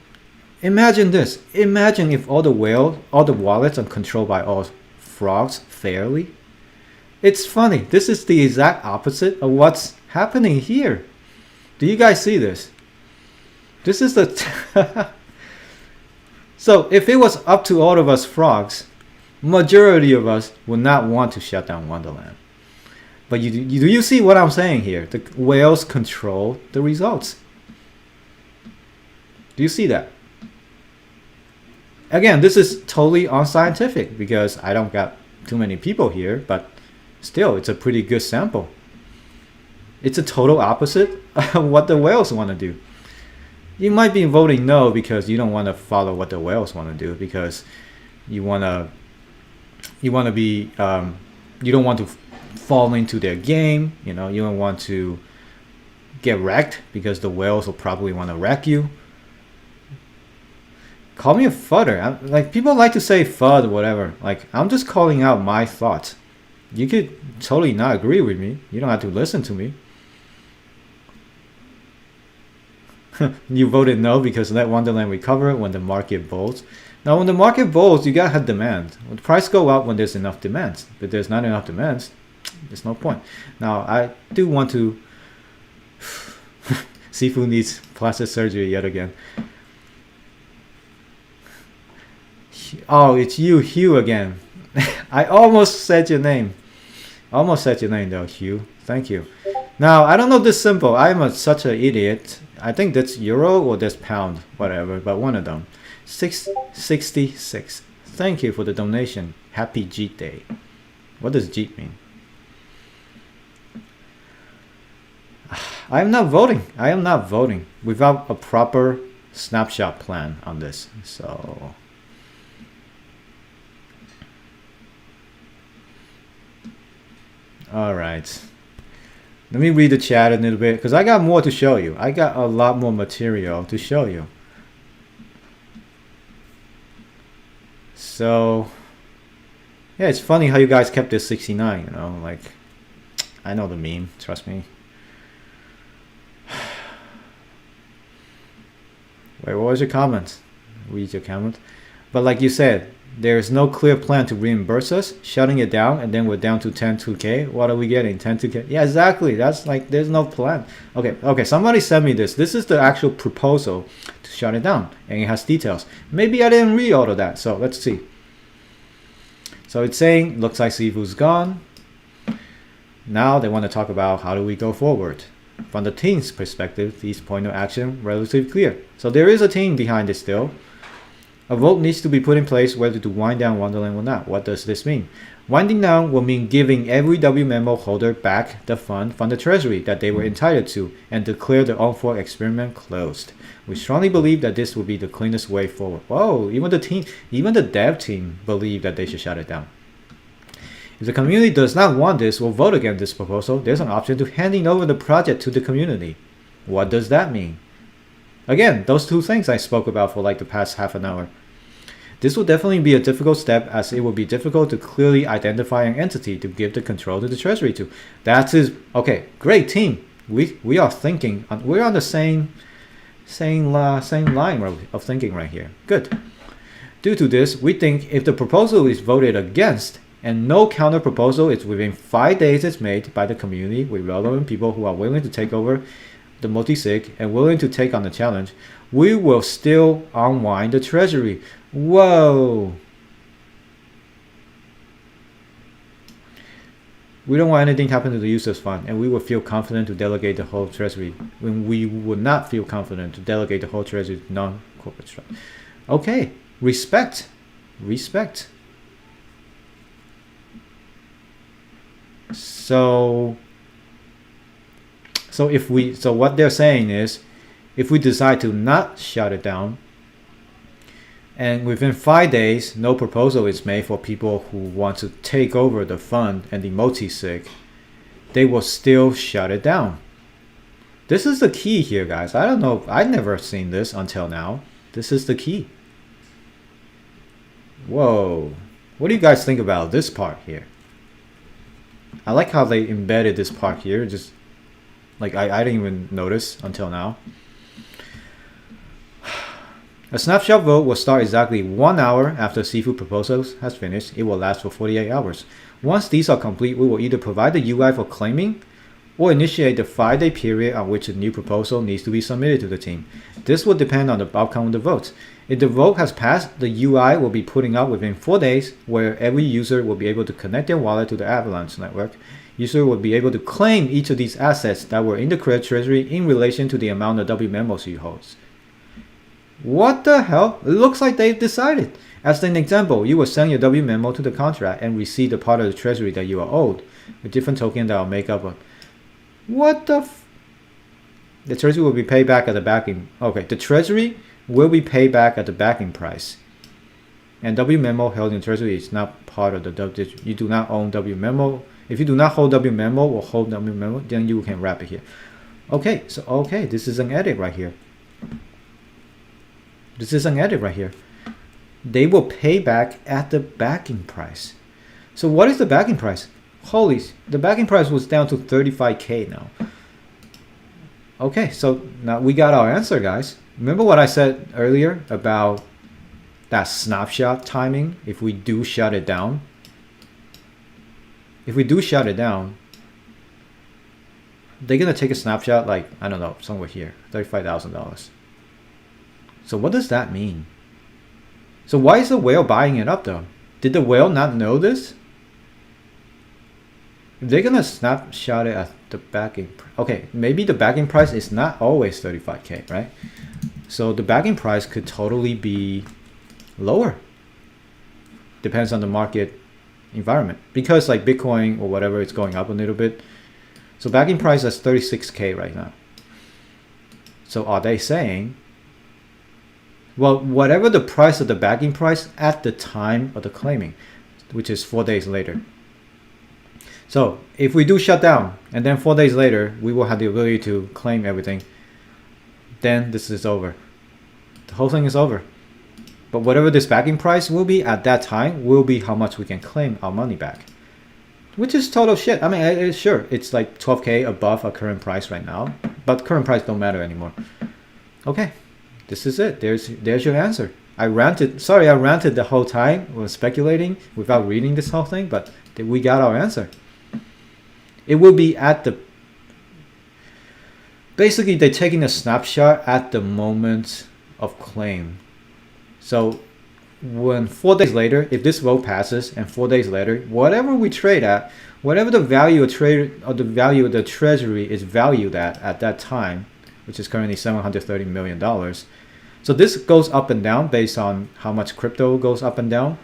imagine this. Imagine if all the wallets are controlled by all frogs fairly. It's funny. This is the exact opposite of what's happening here. Do you guys see this? This is the... So if it was up to all of us frogs, majority of us would not want to shut down Wonderland. But do you see what I'm saying here? The whales control the results. Do you see that? Again, this is totally unscientific because I don't got too many people here, but still, it's a pretty good sample. It's a total opposite of what the whales want to do. You might be voting no because you don't want to follow what the whales want to do, because you want to be you don't want to fall into their game. You know, you don't want to get wrecked because the whales will probably want to wreck you. Call me a fudder. Like, people like to say FUD or whatever. Like, I'm just calling out my thoughts. You could totally not agree with me. You don't have to listen to me. You voted no because let Wonderland recover when the market bolts. Now, when the market bolts, you gotta have demand. When the price go up when there's enough demands. But there's not enough demands, there's no point. Now, I do want to... Sifu needs plastic surgery yet again. Oh, it's you, Hugh, again. I almost said your name. Almost said your name, though, Hugh. Thank you. Now, I don't know this symbol. I'm such an idiot. I think that's euro or that's pound, whatever, but one of them. 666. Thank you for the donation. Happy Jeet Day. What does Jeet mean? I am not voting. I am not voting without a proper snapshot plan on this. So... all right. Let me read the chat a little bit because I got more to show you. I got a lot more material to show you. So, yeah, it's funny how you guys kept this 69, you know, like, I know the meme, trust me. Wait, what was your comment? Read your comment. But like you said, there is no clear plan to reimburse us, shutting it down, and then we're down to 10-2K. What are we getting? 10-2K? Yeah, exactly. That's like, there's no plan. Okay, somebody sent me this. This is the actual proposal to shut it down, and it has details. Maybe I didn't read all of that, so let's see. So it's saying, looks like Sifu's gone. Now they want to talk about how do we go forward. From the team's perspective, these point of action relatively clear. So there is a team behind it still. A vote needs to be put in place whether to wind down Wonderland or not. What does this mean? Winding down will mean giving every WMemo holder back the fund from the treasury that they were entitled to and declare the on-fork experiment closed. We strongly believe that this will be the cleanest way forward. Whoa, even the dev team believe that they should shut it down. If the community does not want this or vote against this proposal, there's an option to handing over the project to the community. What does that mean? Again, those two things I spoke about for like the past half an hour. This will definitely be a difficult step, as it will be difficult to clearly identify an entity to give the control to the treasury to. That is, okay, great team. We are thinking, we're on the same line of thinking right here. Good. Due to this, we think if the proposal is voted against and no counter proposal is within 5 days it's made by the community with relevant people who are willing to take over the multi-sig and willing to take on the challenge, we will still unwind the treasury. Whoa! We don't want anything to happen to the users fund, and we will feel confident to delegate the whole treasury when we would not feel confident to delegate the whole treasury to non-corporate structure. Okay, respect. So what they're saying is, if we decide to not shut it down, and within 5 days, no proposal is made for people who want to take over the fund and the multi-sig, they will still shut it down. This is the key here, guys. I don't know. I've never seen this until now. This is the key. Whoa. What do you guys think about this part here? I like how they embedded this part here. Just like I didn't even notice until now. A snapshot vote will start exactly 1 hour after Sifu proposals has finished. It will last for 48 hours. Once these are complete, we will either provide the UI for claiming or initiate the 5-day period on which a new proposal needs to be submitted to the team. This will depend on the outcome of the vote. If the vote has passed, the UI will be putting out within 4 days, where every user will be able to connect their wallet to the Avalanche network. User will be able to claim each of these assets that were in the credit treasury in relation to the amount of W memos he holds. What the hell? It looks like they've decided. As an example, you will send your W memo to the contract and receive the part of the treasury that you are owed, with different token that will make up a... What the The treasury will be paid back at the backing... Okay, the treasury will be paid back at the backing price. And W memo held in treasury is not part of the W... You do not own W memo. If you do not hold W memo or hold W memo, then you can wrap it here. Okay, so okay, this is an edit right here. This is an edit right here. They will pay back at the backing price. So what is the backing price? Holy, the backing price was down to 35K now. Okay, so now we got our answer, guys. Remember what I said earlier about that snapshot timing? If we do shut it down. If we do shut it down, they're going to take a snapshot like, I don't know, somewhere here, $35,000. So what does that mean? So why is the whale buying it up though? Did the whale not know this? If they're gonna snapshot it at the backing, okay, maybe the backing price is not always 35K, right? So the backing price could totally be lower. Depends on the market environment. Because like Bitcoin or whatever, it's going up a little bit. So backing price is 36K right now. So are they saying, well, whatever the price of the backing price at the time of the claiming, which is 4 days later. So if we do shut down and then 4 days later, we will have the ability to claim everything, then this is over. The whole thing is over. But whatever this backing price will be at that time will be how much we can claim our money back. Which is total shit. I mean, sure, it's like 12K above our current price right now, but current price don't matter anymore. Okay. This is it. There's your answer. I ranted. Sorry, I ranted the whole time. I was speculating without reading this whole thing, but we got our answer. It will be at the... Basically, they're taking a snapshot at the moment of claim. So when 4 days later, if this vote passes and 4 days later, whatever we trade at, whatever the value of trade or the value of the treasury is valued at that time, which is currently $730 million. So this goes up and down based on how much crypto goes up and down.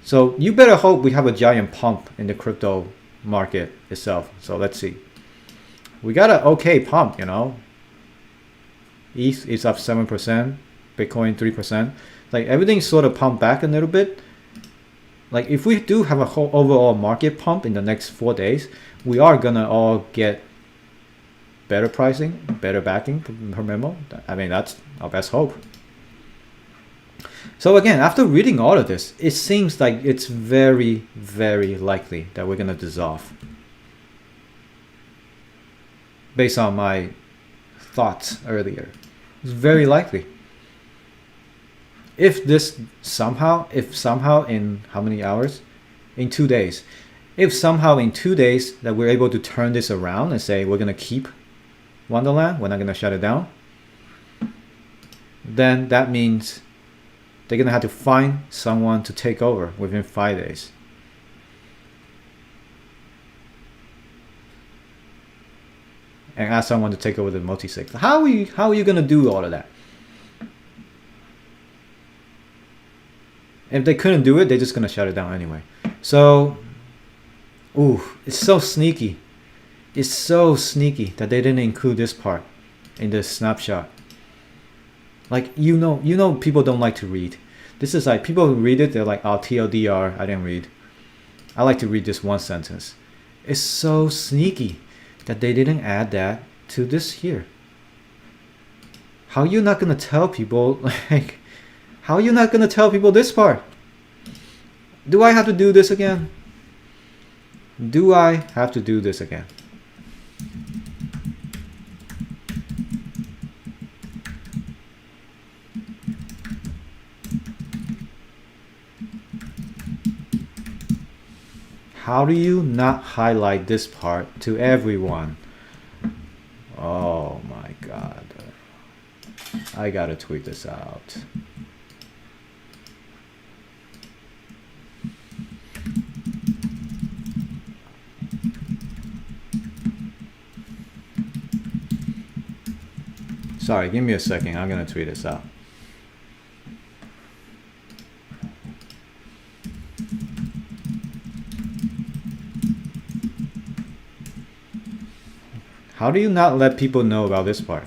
So you better hope we have a giant pump in the crypto market itself. So let's see. We got an okay pump, you know. ETH is up 7%, Bitcoin 3%. Like everything's sort of pumped back a little bit. like if we do have a whole overall market pump in the next 4 days, we are gonna all get better pricing, better backing per memo. I mean, that's our best hope. So again, after reading all of this, it seems like it's very, very likely that we're gonna dissolve. Based on my thoughts earlier, it's very likely. If somehow in how many hours? In 2 days. If somehow in 2 days that we're able to turn this around and say we're gonna keep Wonderland, we're not gonna shut it down, then that means they're gonna have to find someone to take over within 5 days. And ask someone to take over the multi-sig. How are you gonna do all of that? If they couldn't do it, they're just gonna shut it down anyway. So, ooh, it's so sneaky. It's so sneaky that they didn't include this part in this snapshot. Like, you know people don't like to read. This is like, people who read it, they're like, oh, TLDR, I didn't read. I like to read this one sentence. It's so sneaky that they didn't add that to this here. How are you not gonna tell people, like, how are you not gonna tell people this part? Do I have to do this again? Do I have to do this again? How do you not highlight this part to everyone? Oh my God. I gotta tweet this out. Sorry, give me a second. I'm gonna tweet this out. How do you not let people know about this part?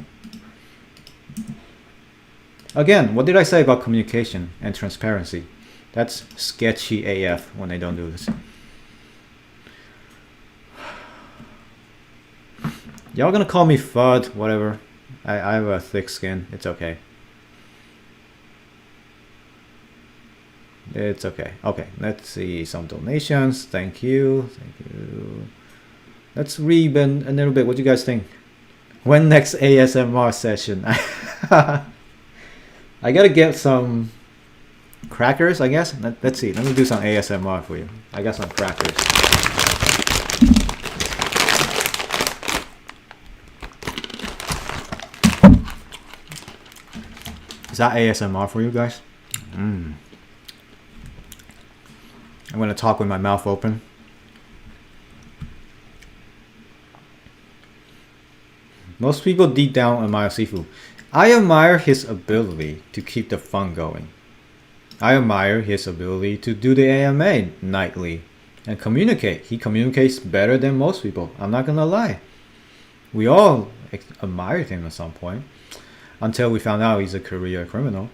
Again, what did I say about communication and transparency? That's sketchy AF when they don't do this. Y'all gonna call me FUD, whatever. I have a thick skin. It's okay. It's okay. Okay, let's see some donations. Thank you. Thank you. Let's read a little bit. What do you guys think? When next ASMR session? I gotta get some crackers, I guess. Let's see. Let me do some ASMR for you. I got some crackers. Is that ASMR for you guys? I'm gonna talk with my mouth open. Most people deep down admire Sifu. I admire his ability to keep the fun going. I admire his ability to do the AMA nightly and communicate. He communicates better than most people. I'm not gonna lie. We all admired him at some point until we found out he's a career criminal.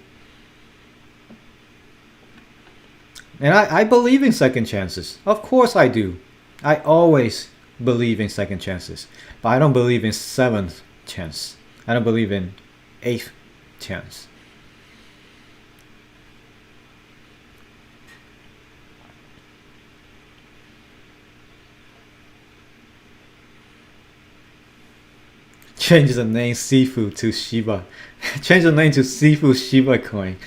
And I believe in second chances. Of course I do. I always believe in second chances. But I don't believe in seventh chance. I don't believe in eighth chance. Change the name Sifu to Shiba. Change the name to Sifu Shiba coin.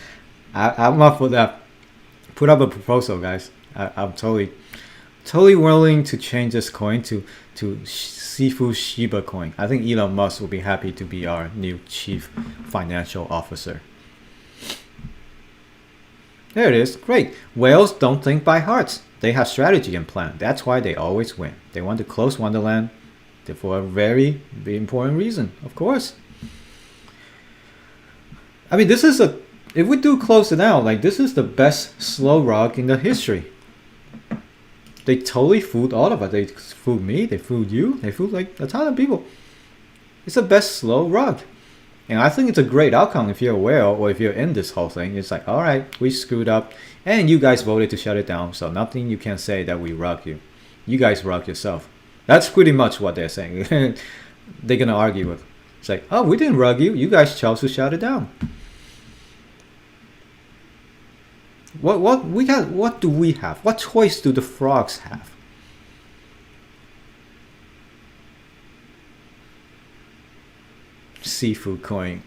I'm up for that. Put up a proposal, guys. I'm totally willing to change this coin to Sifu Shiba coin. I think Elon Musk will be happy to be our new chief financial officer. There it is. Great. Whales don't think by hearts. They have strategy and plan. That's why they always win. They want to close Wonderland for a very, very important reason, of course. I mean, this is if we do close it out, like, this is the best slow rug in the history. They totally fooled all of us. They fooled me, they fooled you, they fooled like a ton of people. It's the best slow rug. And I think it's a great outcome if you're aware or if you're in this whole thing. It's like, all right, we screwed up and you guys voted to shut it down. So nothing you can say that we rug you. You guys rug yourself. That's pretty much what they're saying. They're going to argue with. It's like, oh, we didn't rug you. You guys chose to shut it down. What do we have? What choice do the frogs have? Sifu coin.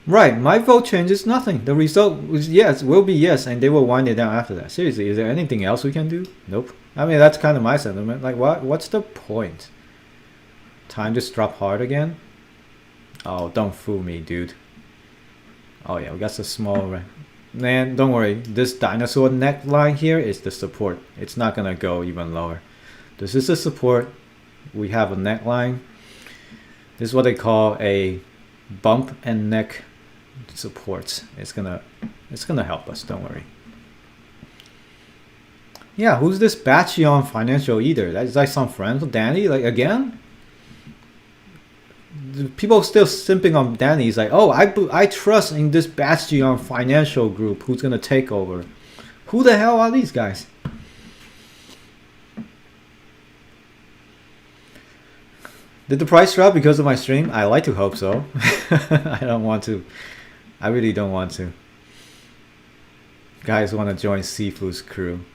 Right, my vote changes nothing. The result was yes, will be yes, and they will wind it down after that. Seriously, is there anything else we can do? Nope. I mean, that's kind of my sentiment. Like, what's the point? Time to drop hard again? Oh, don't fool me, dude. Oh yeah, we got some small... Man, don't worry. This dinosaur neckline here is the support. It's not gonna go even lower. This is the support. We have a neckline. This is what they call a bump and neck supports. It's gonna help us, don't worry. Yeah, who's this Batchion financial eater? That is like some friend of Danny, like again? The people still simping on Danny. He's like, oh, I trust in this Batchion financial group who's gonna take over. Who the hell are these guys? Did the price drop because of my stream? I like to hope so. I don't want to. I really don't want to. Guys want to join Sifu's crew.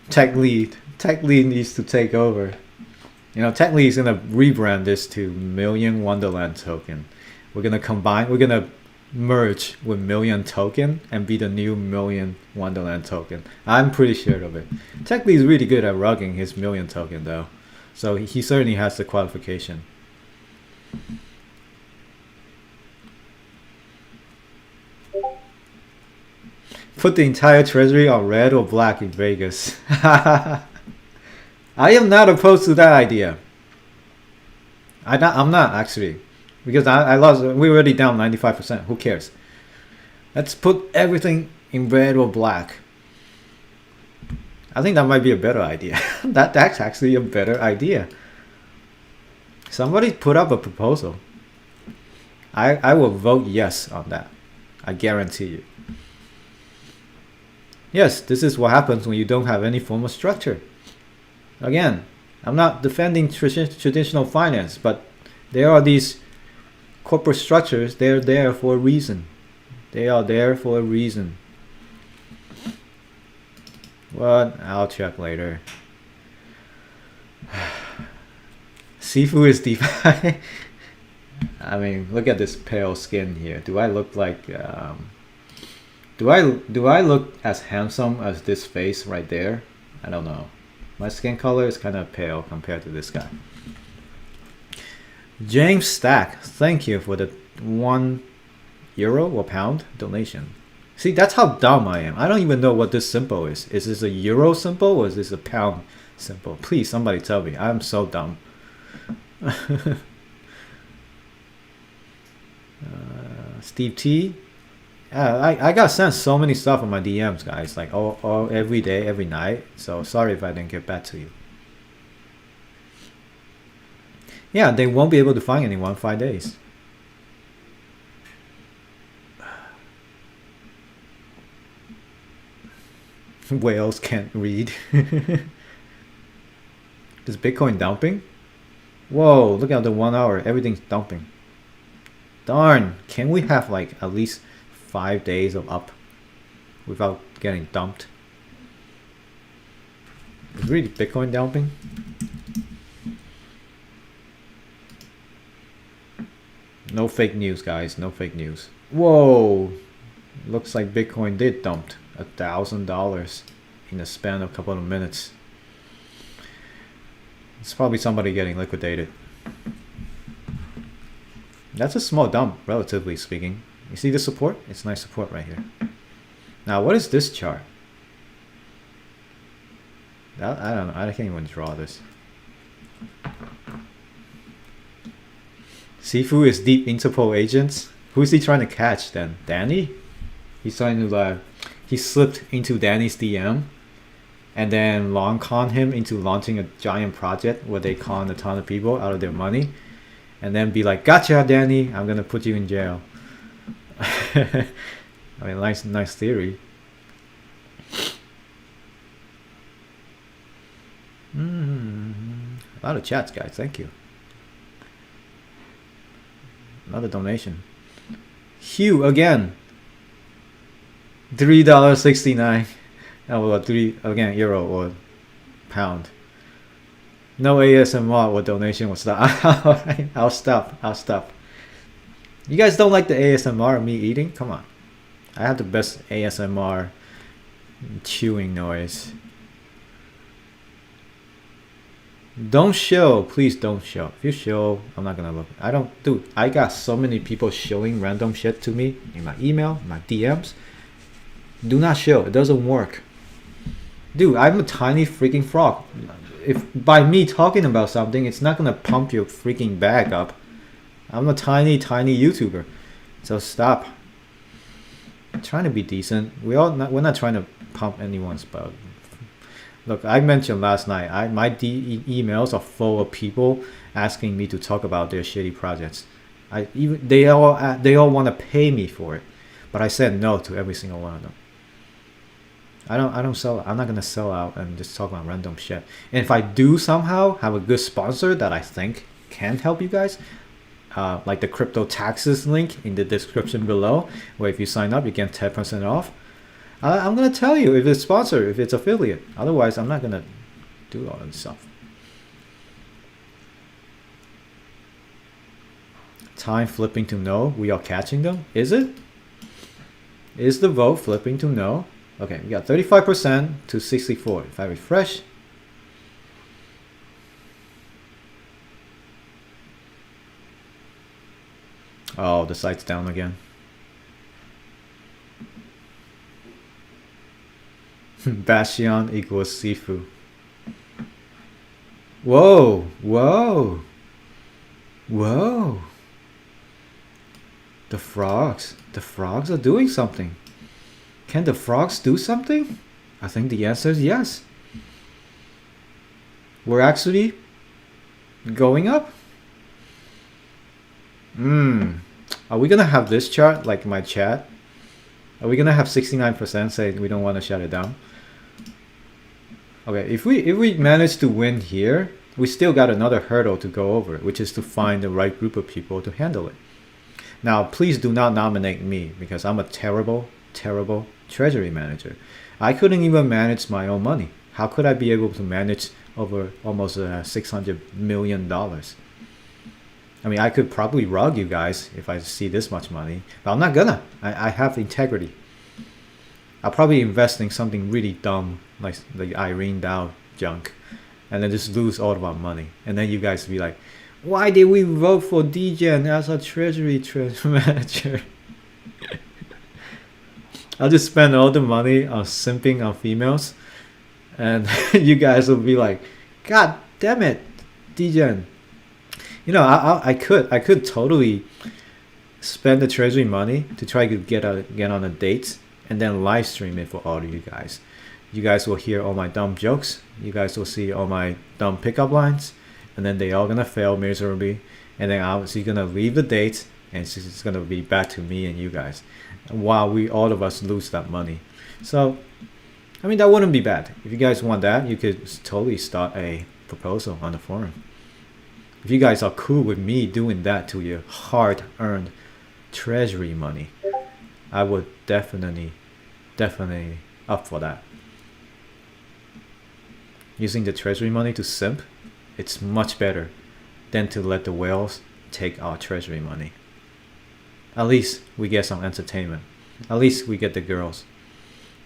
Tech lead needs to take over. You know, Tech lead is gonna rebrand this to Million Wonderland token. We're gonna combine. We're gonna merge with Million token and be the new Million Wonderland token. I'm pretty sure of it. Tech lead is really good at rugging his Million token though, so he certainly has the qualification. Put the entire treasury on red or black in Vegas. I am not opposed to that idea. I'm not actually, because I lost. We're already down 95%. Who cares? Let's put everything in red or black. I think that might be a better idea. That's actually a better idea. Somebody put up a proposal. I will vote yes on that. I guarantee you. Yes, this is what happens when you don't have any form of structure. Again, I'm not defending traditional finance, but there are these corporate structures. They're there for a reason. They are there for a reason. What? I'll check later. Sifu is DeFi. I mean, look at this pale skin here. Do I look like... Do I look as handsome as this face right there? I don't know. My skin color is kind of pale compared to this guy. James Stack, thank you for the €1 or pound donation. See, that's how dumb I am. I don't even know what this symbol is. Is this a euro symbol or is this a pound symbol? Please, somebody tell me. I'm so dumb. Steve T. I got sent so many stuff on my DMs, guys, like all every day, every night. So sorry if I didn't get back to you. Yeah, they won't be able to find anyone in 5 days. Whales can't read. Is Bitcoin dumping? Whoa, look at the 1 hour. Everything's dumping. Darn, can we have like at least 5 days of up without getting dumped? Is really Bitcoin dumping? No fake news, guys. No fake news. Whoa, looks like Bitcoin did dumped $1,000 in a span of a couple of minutes. It's probably somebody getting liquidated. That's a small dump, relatively speaking. You see the support? It's nice support right here. Now, what is this chart? I don't know. I can't even draw this. Sifu is deep Interpol agents. Who is he trying to catch then? Danny? He's trying to he slipped into Danny's DM and then long con him into launching a giant project where they con a ton of people out of their money, and then be like, "Gotcha, Danny. I'm gonna put you in jail." I mean, nice theory. A lot of chats, guys. Thank you. Another donation. Hugh again. $3.69. Oh, three again, euro or pound. No ASMR or donation was stop. Alright, I'll stop. You guys don't like the ASMR of me eating? Come on. I have the best ASMR chewing noise. Don't show, please don't show. If you show, I'm not gonna look. Dude, I got so many people showing random shit to me in my email, my DMs. Do not show, it doesn't work. Dude, I'm a tiny freaking frog. If by me talking about something, it's not gonna pump your freaking bag up. I'm a tiny YouTuber. So stop. I'm trying to be decent. We're not trying to pump anyone's boat. Look, I mentioned last night, my emails are full of people asking me to talk about their shitty projects. They all want to pay me for it, but I said no to every single one of them. I don't sell. I'm not gonna sell out and just talk about random shit. And if I do somehow have a good sponsor that I think can help you guys, like the crypto taxes link in the description below, where if you sign up you get 10% off. I'm gonna tell you if it's sponsor, if it's affiliate. Otherwise, I'm not gonna do all this stuff. Time flipping to no. We are catching them. Is it? Is the vote flipping to no? Okay, we got 35% to 64. If I refresh. Oh, the site's down again. Bastion equals Sifu. Whoa. The frogs are doing something. Can the frogs do something? I think the answer is yes. We're actually going up. Are we gonna have this chart like my chat? Are we gonna have 69% saying we don't want to shut it down? Okay, if we manage to win here, we still got another hurdle to go over, which is to find the right group of people to handle it. Now, please do not nominate me because I'm a terrible treasury manager. I couldn't even manage my own money. How could I be able to manage over almost $600 million? I mean, I could probably rug you guys if I see this much money, but I'm not gonna. I have integrity. I'll probably invest in something really dumb, like the Irene Dow junk, and then just lose all of our money. And then you guys will be like, why did we vote for Degen as a treasury manager? I'll just spend all the money on simping on females, and you guys will be like, God damn it, Degen. You know, I could totally spend the treasury money to try to get on a date and then live stream it for all of you guys. You guys will hear all my dumb jokes. You guys will see all my dumb pickup lines, and then they all gonna fail miserably. And then obviously gonna leave the date, and it's just gonna be back to me and you guys, while all of us lose that money. So, I mean, that wouldn't be bad. If you guys want that, you could totally start a proposal on the forum. If you guys are cool with me doing that to your hard-earned treasury money, I would definitely up for that. Using the treasury money to simp, it's much better than to let the whales take our treasury money. At least we get some entertainment. At least we get the girls.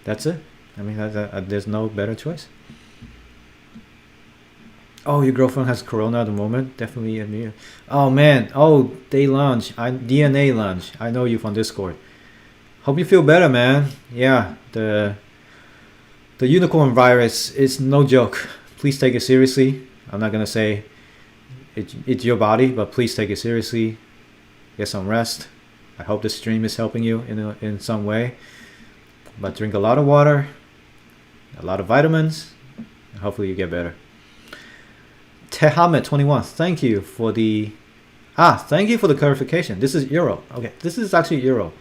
That's it. I mean, there's no better choice. Oh, your girlfriend has corona at the moment? Definitely admit. Oh man, oh, day lunch, DNA lunch. I know you from Discord. Hope you feel better, man. Yeah, the unicorn virus is no joke. Please take it seriously. I'm not gonna say it's your body, but please take it seriously. Get some rest. I hope this stream is helping you in some way. But drink a lot of water, a lot of vitamins, Hopefully you get better. Tehamet21, thank you for the thank you for the clarification. This is euro. Okay, this is actually euro.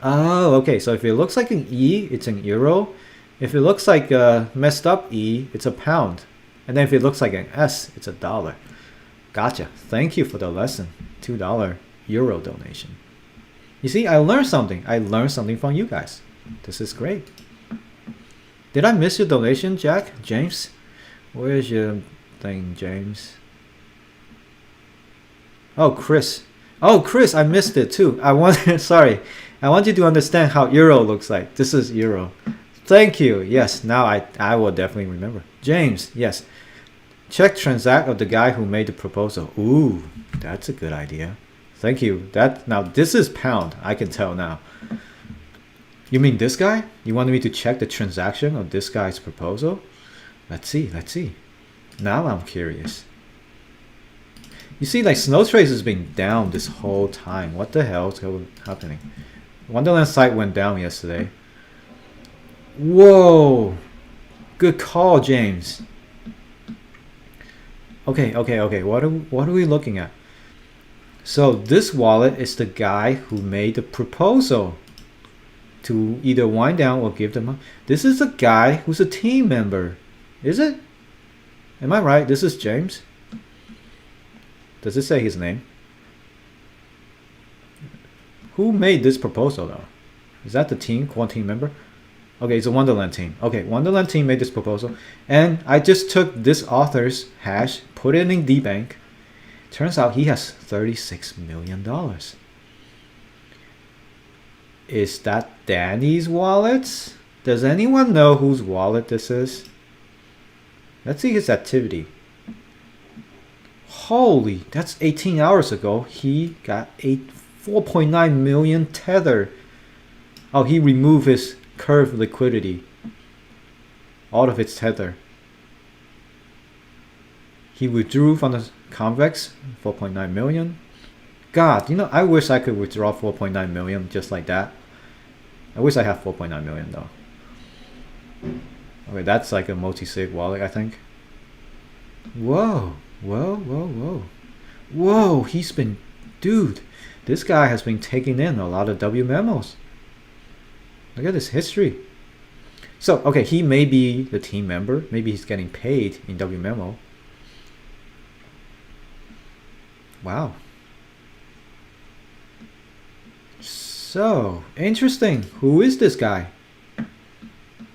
Oh, okay. So if it looks like an E, it's an euro. If it looks like a messed up E, it's a pound. And then if it looks like an S, it's a dollar. Gotcha. Thank you for the lesson. $2 euro donation. You see, I learned something. I learned something from you guys. This is great. Did I miss your donation, Jack? James? Where's your thing, James? Oh, Chris. Oh, Chris, I missed it too. Sorry. I want you to understand how euro looks like. This is euro. Thank you. Yes, now I will definitely remember. James, yes. Check transact of the guy who made the proposal. Ooh, that's a good idea. Thank you. Now this is pound. I can tell now. You mean this guy? You wanted me to check the transaction of this guy's proposal? Let's see. Now I'm curious. You see, like Snowtrace has been down this whole time. What the hell is happening? Wonderland site went down yesterday. Whoa! Good call, James. Okay. What are we looking at? So this wallet is the guy who made the proposal to either wind down or give them up. This is a guy who's a team member. Is it? Am I right? This is James? Does it say his name? Who made this proposal though? Is that the team, one team member? Okay, it's a Wonderland team. Okay, Wonderland team made this proposal. And I just took this author's hash, put it in DBank. Turns out he has $36 million. Is that Danny's wallet? Does anyone know whose wallet this is? Let's see his activity. Holy, that's 18 hours ago. He got a 4.9 million tether. Oh, he removed his curve liquidity out of its tether. He withdrew from the convex 4.9 million. God, you know, I wish I could withdraw 4.9 million just like that. I wish I had 4.9 million though. Okay, that's like a multi-sig wallet, I think. Whoa, he's been, dude, this guy has been taking in a lot of W memos. Look at this history. So, okay, he may be the team member. Maybe he's getting paid in W memo. Wow. So, interesting. Who is this guy?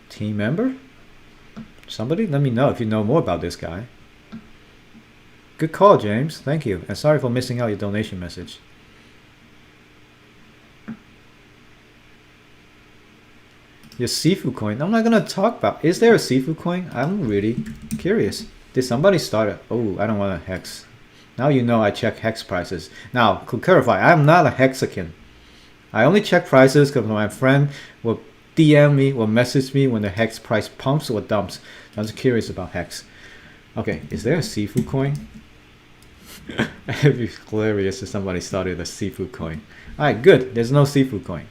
Team member? Somebody? Let me know if you know more about this guy. Good call, James. Thank you. And sorry for missing out your donation message. Your Sifu coin. I'm not going to talk about. Is there a Sifu coin? I'm really curious. Did somebody start it? Oh, I don't want a hex. Now you know I check hex prices. Now, to clarify, I'm not a hexakin. I only check prices because my friend will DM me, will message me when the hex price pumps or dumps. I was curious about hex. Okay, is there a Sifu coin? It'd be hilarious if somebody started a Sifu coin. Alright, good. There's no Sifu coin.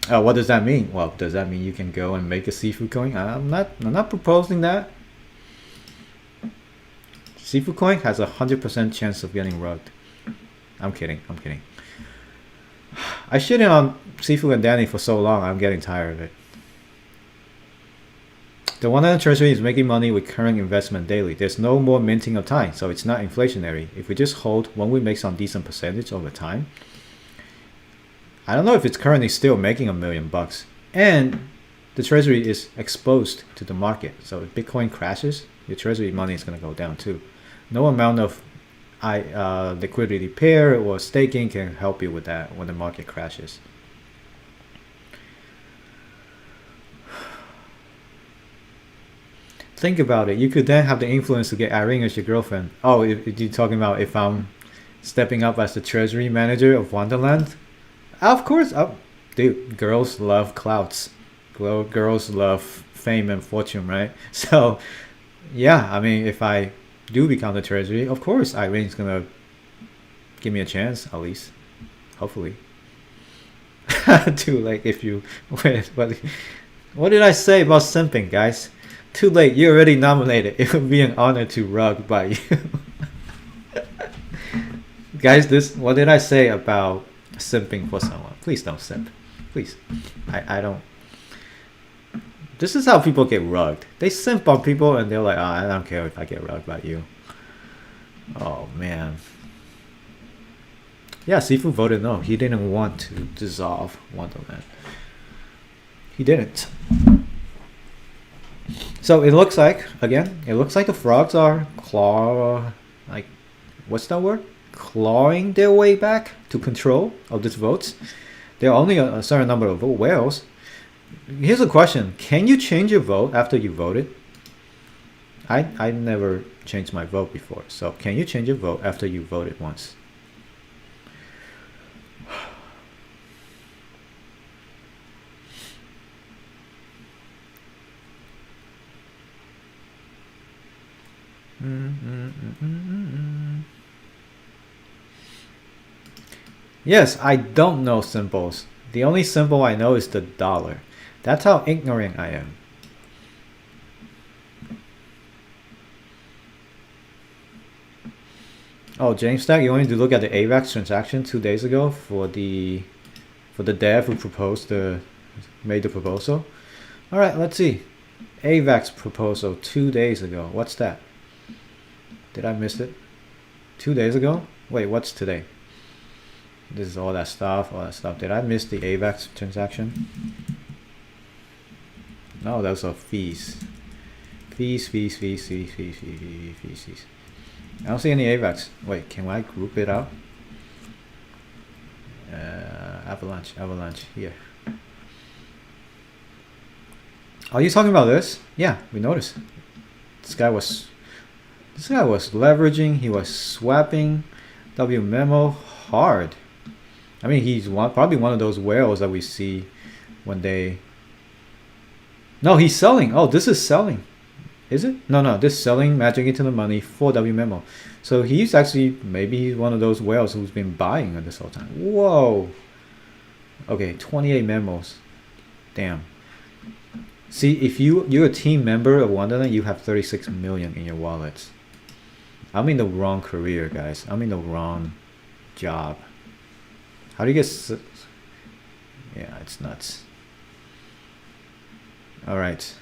What does that mean? Well, does that mean you can go and make a Sifu coin? I'm not proposing that. Sifu coin has a 100% chance of getting rugged. I'm kidding. I shitted on Sifu and Danny for so long, I'm getting tired of it. The 100 treasury is making money with current investment daily. There's no more minting of time, so it's not inflationary. If we just hold, won't we make some decent percentage over time? I don't know if it's currently still making $1 million. And the treasury is exposed to the market. So if Bitcoin crashes, your treasury money is going to go down too. No amount of liquidity pair or staking can help you with that when the market crashes. Think about it. You could then have the influence to get Irene as your girlfriend. Oh, if you're talking about if I'm stepping up as the treasury manager of Wonderland? Of course. Oh, dude, girls love clouts. Girls love fame and fortune, right? So, yeah, I mean, if I do become the treasury, of course Irene's gonna give me a chance, at least. Hopefully. Dude, like if you... Wait, what did I say about simping, guys? Too late. You're already nominated. It would be an honor to rug by you. Guys, what did I say about simping for someone? Please don't simp. Please. I don't. This is how people get rugged. They simp on people and they're like, oh, I don't care if I get rugged by you. Oh, man. Yeah, Sifu voted no. He didn't want to dissolve Wonderland. He didn't. So it looks like, again, it looks like the frogs are what's that word? Clawing their way back to control of these votes. There are only a certain number of whales. Here's a question. Can you change your vote after you voted? I never changed my vote before. So can you change your vote after you voted once? Yes, I don't know symbols. The only symbol I know is the dollar. That's how ignorant I am. Oh, James Stack, you wanted to look at the AVAX transaction 2 days ago for the dev who made the proposal. All right, let's see. AVAX proposal 2 days ago. What's that? Did I miss it? 2 days ago? Wait, what's today? This is all that stuff. Did I miss the AVAX transaction? No, those are fees. Fees. I don't see any AVAX. Wait, can I group it out? Avalanche, here. Are you talking about this? Yeah, we noticed. This guy was leveraging. He was swapping W memo hard. I mean, he's probably one of those whales that we see when they. No, he's selling. Oh, this is selling. Is it? No, this selling magic into the money for W memo. So he's actually, maybe he's one of those whales who's been buying this whole time. Whoa. Okay, 28 memos. Damn. See, if you're a team member of Wonderland, you have 36 million in your wallets. I'm in the wrong career, guys. I'm in the wrong job. How do you get... Yeah, it's nuts. All right.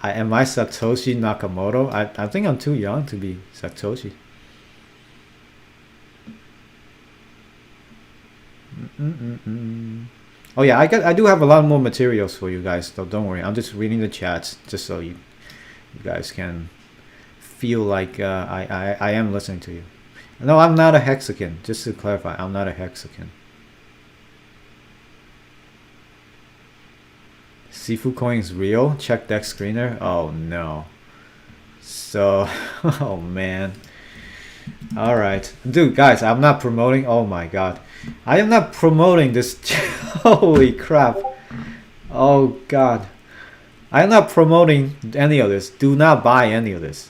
Am I Satoshi Nakamoto? I think I'm too young to be Satoshi. Oh yeah, I do have a lot more materials for you guys, so don't worry. I'm just reading the chats just so you guys can feel like I am listening to you. No, I'm not a hexagon. Just to clarify, I'm not a hexagon. Sifu coin is real? Check deck screener? Oh no. So, oh man. Alright. Dude, guys, I'm not promoting. Oh my god. I am not promoting this. Holy crap. Oh god. I am not promoting any of this. Do not buy any of this.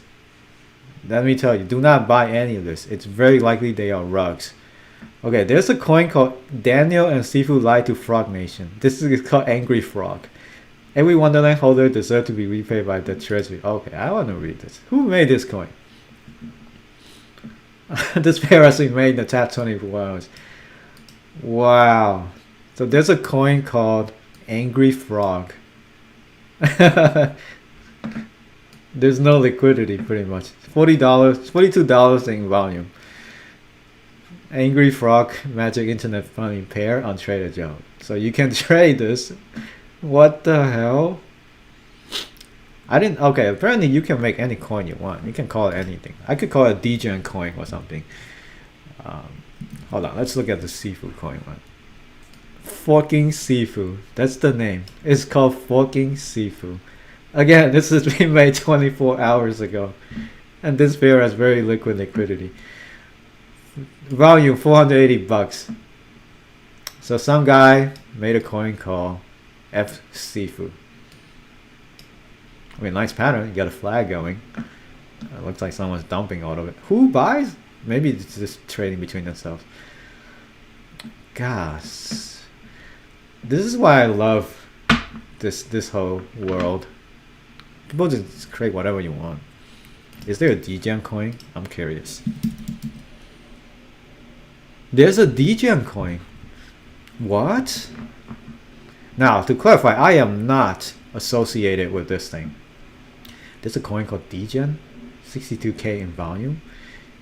Let me tell you, do not buy any of this. It's very likely they are rugs. Okay, there's a coin called Daniel and Sifu Lie to Frog Nation. This is called Angry Frog. Every Wonderland holder deserves to be repaid by the treasury. Okay, I want to read this. Who made this coin? This pair has been made in the past 24 hours. Wow. So there's a coin called Angry Frog. There's no liquidity, pretty much. $40, $42 in volume. Angry Frog Magic Internet Funding pair on Trader Joe. So you can trade this. What the hell? I didn't. Okay, apparently you can make any coin you want. You can call it anything. I could call it a Degen coin or something. Hold on, let's look at the Sifu coin one. Fucking Sifu. That's the name. It's called fucking Sifu. Again, this has been made 24 hours ago. And this pair has very liquid liquidity. Volume 480 bucks. So some guy made a coin called F Sifu. I mean, nice pattern. You got a flag going. It looks like someone's dumping all of it. Who buys? Maybe it's just trading between themselves. Gosh. This is why I love this whole world. People just create whatever you want. Is there a Degen coin? I'm curious. There's a Degen coin. What? Now, to clarify, I am not associated with this thing. There's a coin called Degen, 62k in volume.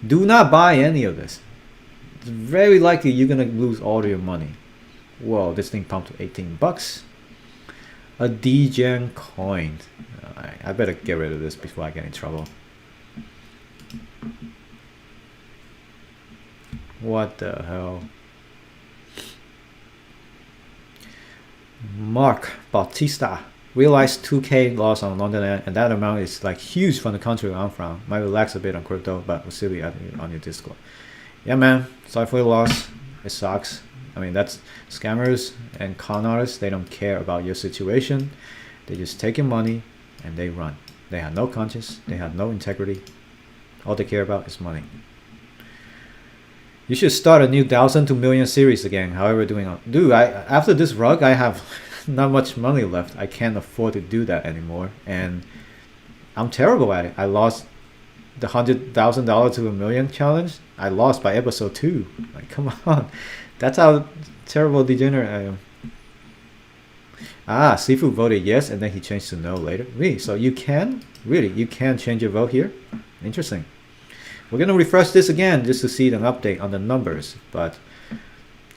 Do not buy any of this. It's very likely you're gonna lose all your money. Whoa, this thing pumped to 18 bucks. A Degen coin. I better get rid of this before I get in trouble. What the hell? Mark Bautista realized 2k loss on Wonderland, and that amount is like huge from the country where I'm from. Might relax a bit on crypto, but we'll still be on your Discord. Yeah, man. Sorry for your loss. It sucks. I mean, that's scammers and con artists. They don't care about your situation. They just take your money and they run. They have no conscience. They have no integrity. All they care about is money. You should start a new 1,000 to million series again. However, dude, after this rug, I have not much money left. I can't afford to do that anymore, and I'm terrible at it. I lost the $100,000 to a million challenge. I lost by episode 2. Like, come on, that's how terrible degenerate I am. Ah, Sifu voted yes, and then he changed to no later. Really? So you can change your vote here? Interesting. We're going to refresh this again just to see an update on the numbers. But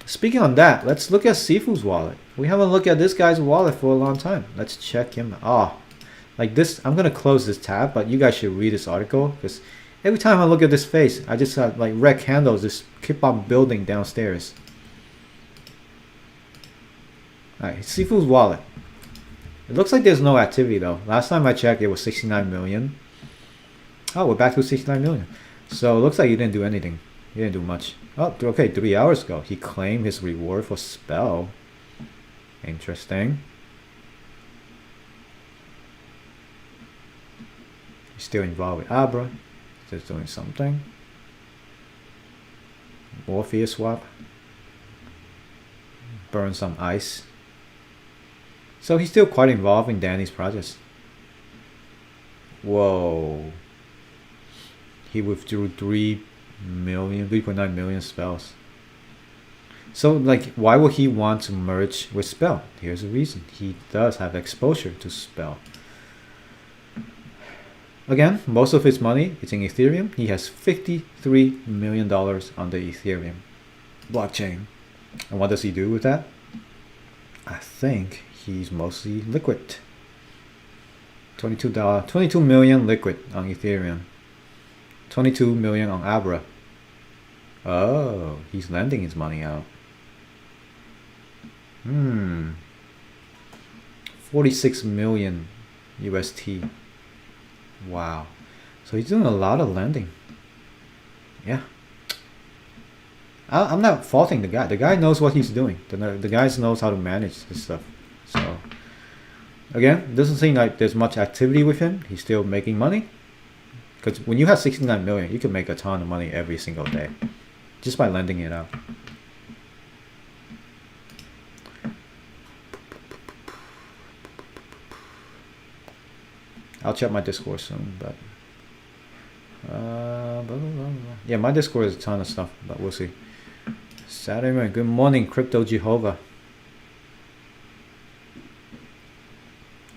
speaking on that, let's look at Sifu's wallet. We haven't looked at this guy's wallet for a long time. Let's check him. Like this, I'm going to close this tab, but you guys should read this article, because every time I look at this face, I just have like red candles just keep on building downstairs. Alright, Sifu's wallet. It looks like there's no activity though. Last time I checked, it was 69 million. Oh, we're back to 69 million. So it looks like he didn't do anything. He didn't do much. Oh, okay, 3 hours ago. He claimed his reward for spell. Interesting. He's still involved with Abra. Just doing something. Morpheus swap. Burn some ice. So he's still quite involved in Danny's projects. Whoa. He withdrew 3.9 million spells. So like, why would he want to merge with spell? Here's the reason. He does have exposure to spell. Again, most of his money is in Ethereum. He has $53 million on the Ethereum blockchain. And what does he do with that? I think he's mostly liquid. $22 million liquid on Ethereum. 22 million on Abra. Oh, he's lending his money out. 46 million UST. Wow. So he's doing a lot of lending. Yeah. I'm not faulting the guy. The guy knows what he's doing. The guy knows how to manage this stuff. So, again, it doesn't seem like there's much activity with him. He's still making money. Because when you have 69 million, you can make a ton of money every single day just by lending it out. I'll check my Discord soon, but blah, blah, blah, blah. Yeah, my Discord is a ton of stuff, but we'll see. Saturday morning. Good morning, Crypto Jehovah.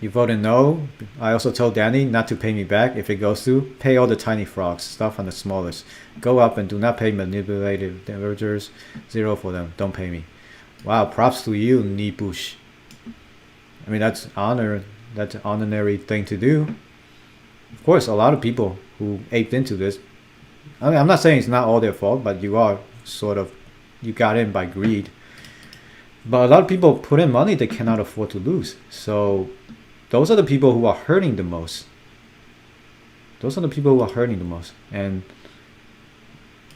You voted no. I also told Danny not to pay me back if it goes through. Pay all the tiny frogs, stuff on the smallest. Go up and do not pay manipulative divergers. 0 for them. Don't pay me. Wow, props to you, Nibush. I mean, that's honor. That's an honorary thing to do. Of course, a lot of people who aped into this. I mean, I'm not saying it's not all their fault, but you are sort of, you got in by greed. But a lot of people put in money they cannot afford to lose. So those are the people who are hurting the most. Those are the people who are hurting the most. And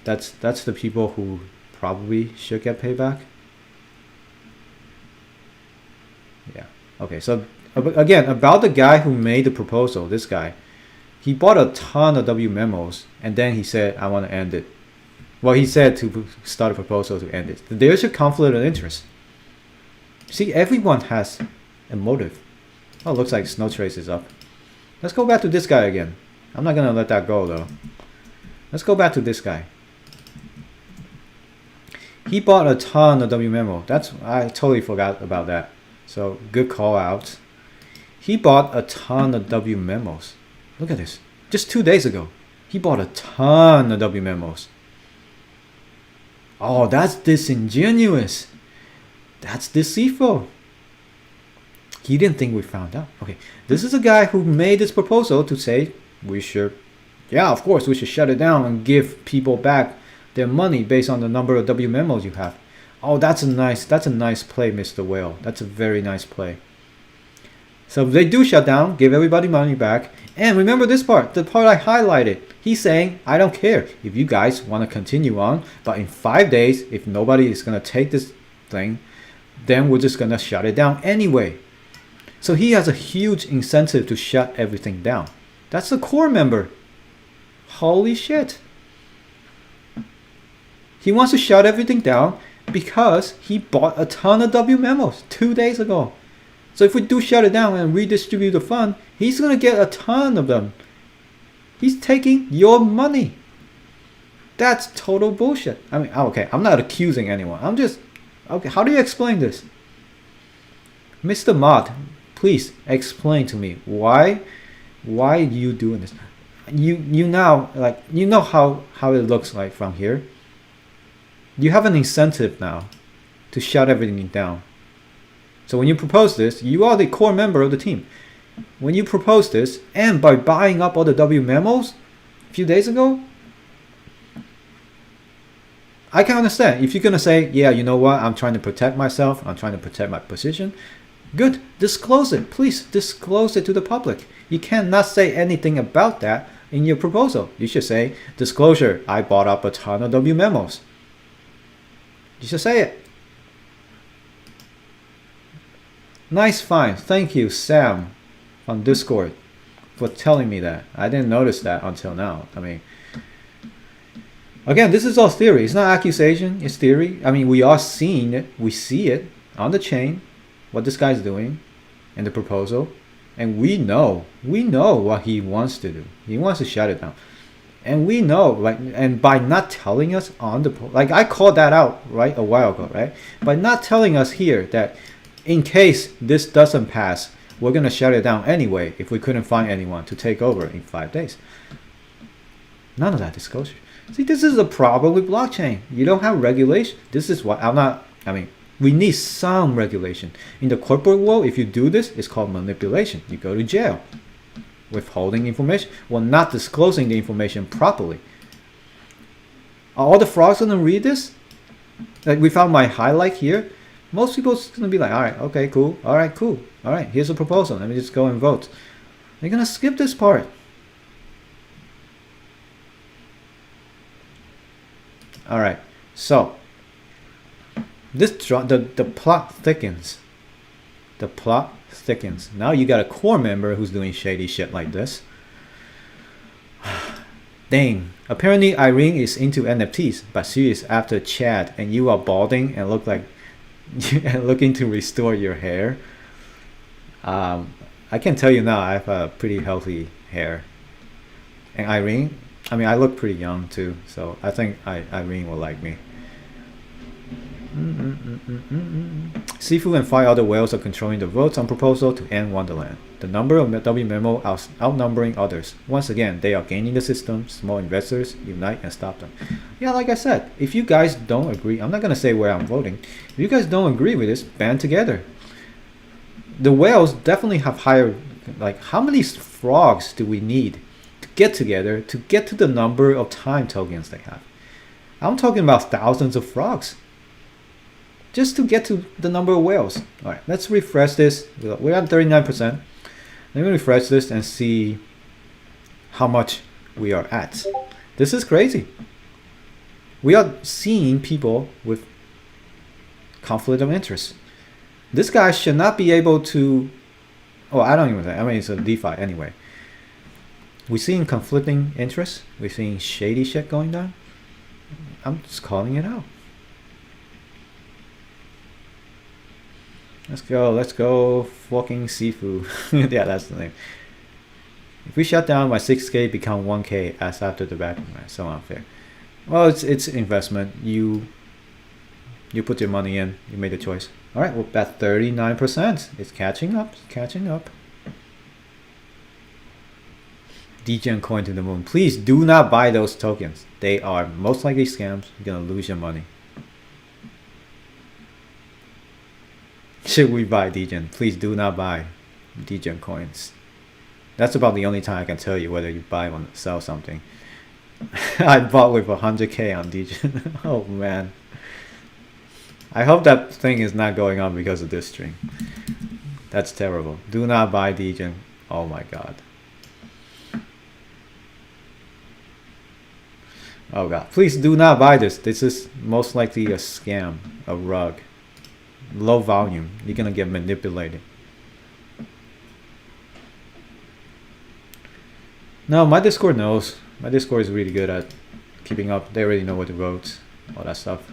that's the people who probably should get payback. Yeah. Okay, so again, about the guy who made the proposal, this guy, he bought a ton of W memos and then he said, I want to end it. Well, he said to start a proposal to end it. There's a conflict of interest. See, everyone has a motive. Oh, looks like Snow Trace is up. Let's go back to this guy again. I'm not gonna let that go though. Let's go back to this guy. He bought a ton of W memo. I totally forgot about that. So good call out. He bought a ton of W memos. Look at this. Just 2 days ago, he bought a ton of W memos. Oh, that's disingenuous. That's deceitful. He didn't think we found out. Okay, this is a guy who made this proposal to say we should, yeah, of course, we should shut it down and give people back their money based on the number of W memos you have. Oh, that's a nice play, Mr. Whale. That's a very nice play. So if they do shut down, give everybody money back. And remember this part, the part I highlighted. He's saying, I don't care if you guys want to continue on, but in 5 days, if nobody is going to take this thing, then we're just going to shut it down anyway. So he has a huge incentive to shut everything down. That's a core member. Holy shit. He wants to shut everything down because he bought a ton of W memos 2 days ago. So if we do shut it down and redistribute the fund, he's going to get a ton of them. He's taking your money. That's total bullshit. I mean, okay, I'm not accusing anyone. I'm just, okay, how do you explain this? Mr. Mod, please explain to me why are you doing this? You now, like, you know how it looks like from here. You have an incentive now to shut everything down. So when you propose this, you are the core member of the team. When you propose this, and by buying up all the W memos a few days ago, I can understand. If you're going to say, yeah, you know what, I'm trying to protect myself, I'm trying to protect my position, good, disclose it. Please disclose it to the public. You cannot say anything about that in your proposal. You should say, disclosure, I bought up a ton of W memos. You should say it. Nice find. Thank you, Sam, on Discord, for telling me that. I didn't notice that until now. I mean, again, this is all theory. It's not accusation. It's theory. I mean, we are seeing it. We see it on the chain, what this guy's doing in the proposal. And we know what he wants to do. He wants to shut it down. And we know, like, and by not telling us on the, like, I called that out, right, a while ago, right? By not telling us here that in case this doesn't pass, we're going to shut it down anyway if we couldn't find anyone to take over in 5 days. None of that disclosure. See, this is a problem with blockchain. You don't have regulation. This is what we need some regulation. In the corporate world, if you do this, it's called manipulation. You go to jail. Withholding information, well, not disclosing the information properly. Are all the frogs going to read this? Like, we found my highlight here. Most people's going to be like, all right, okay, cool. All right, cool. All right, here's a proposal. Let me just go and vote. They're going to skip this part. All right, so the plot thickens. The plot thickens. Now you got a core member who's doing shady shit like this. Dang. Apparently Irene is into NFTs, but she is after Chad, and you are balding and look like looking to restore your hair. I can tell you now, I have a pretty healthy hair. And Irene, I mean, I look pretty young too, so I think Irene will like me. Sifu and 5 other whales are controlling the votes on proposal to end Wonderland. The number of W memo outnumbering others. Once again, they are gaining the system. Small investors, unite and stop them. Yeah, like I said, if you guys don't agree, I'm not going to say where I'm voting. If you guys don't agree with this, band together. The whales definitely have higher, like, how many frogs do we need to get together to get to the number of time tokens they have? I'm talking about thousands of frogs. Just to get to the number of whales. All right, let's refresh this. We're at 39%. Let me refresh this and see how much we are at. This is crazy. We are seeing people with conflict of interest. This guy should not be able to, oh, I don't even think, I mean, it's a DeFi anyway. We're seeing conflicting interests. We're seeing shady shit going down. I'm just calling it out. Let's go fucking Sifu. Yeah, that's the name. If we shut down, my 6K become 1K as after the back. So unfair. Well, it's investment. You put your money in. You made a choice. All right, well, at 39%. It's catching up. Catching up. Degen coin to the moon. Please do not buy those tokens. They are most likely scams. You're gonna lose your money. Should we buy Degen? Please do not buy Degen coins. That's about the only time I can tell you whether you buy or sell something. I bought with 100K on Degen. Oh man. I hope that thing is not going on because of this string. That's terrible. Do not buy Degen. Oh my god. Oh god. Please do not buy this. This is most likely a scam. A rug. Low volume. You're gonna get manipulated. No, my Discord knows. My Discord is really good at keeping up. They already know what to vote. All that stuff.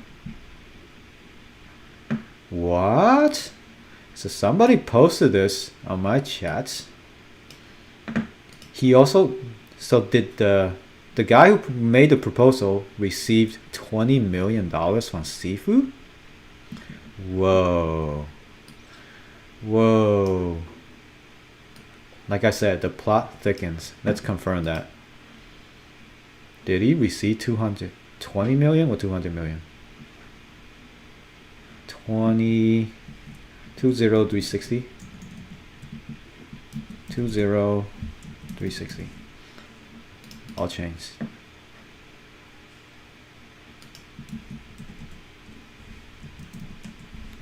What? So somebody posted this on my chats. He also... So did the guy who made the proposal received $20 million from Sifu? Whoa. Whoa. Like I said, the plot thickens. Let's confirm that. Did he receive 220 million or 200 million? 20360. 20360. All chains.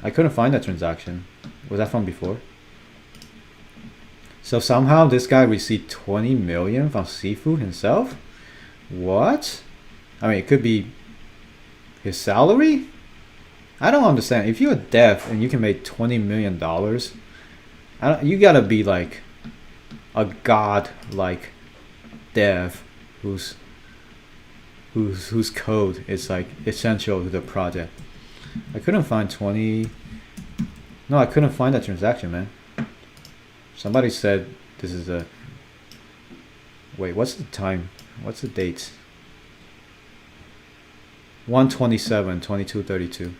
I couldn't find that transaction. Was that from before? So somehow this guy received 20 million from Sifu himself? What? I mean, it could be his salary? I don't understand. If you're a dev and you can make $20 million, you gotta be like a god-like dev whose code is like essential to the project. I couldn't find 20. No, I couldn't find that transaction, man. Somebody said this is a... Wait, what's the time? What's the date? 127/22/32.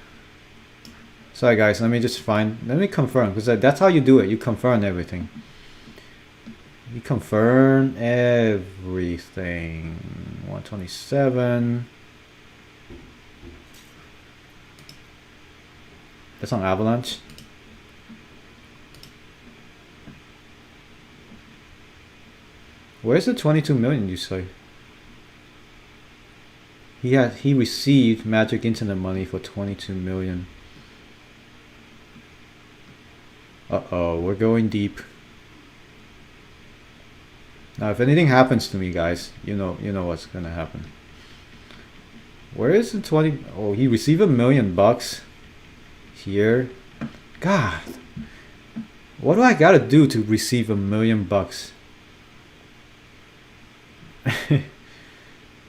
Sorry guys, let me confirm, because that's how you do it. You confirm everything. You confirm everything. 127. That's on Avalanche. Where's the 22 million you say? He received Magic Internet money for 22 million. Uh-oh, we're going deep. Now if anything happens to me, guys, you know what's gonna happen. Where is the 20? Oh, he received $1 million here. God, what do I gotta do to receive $1 million?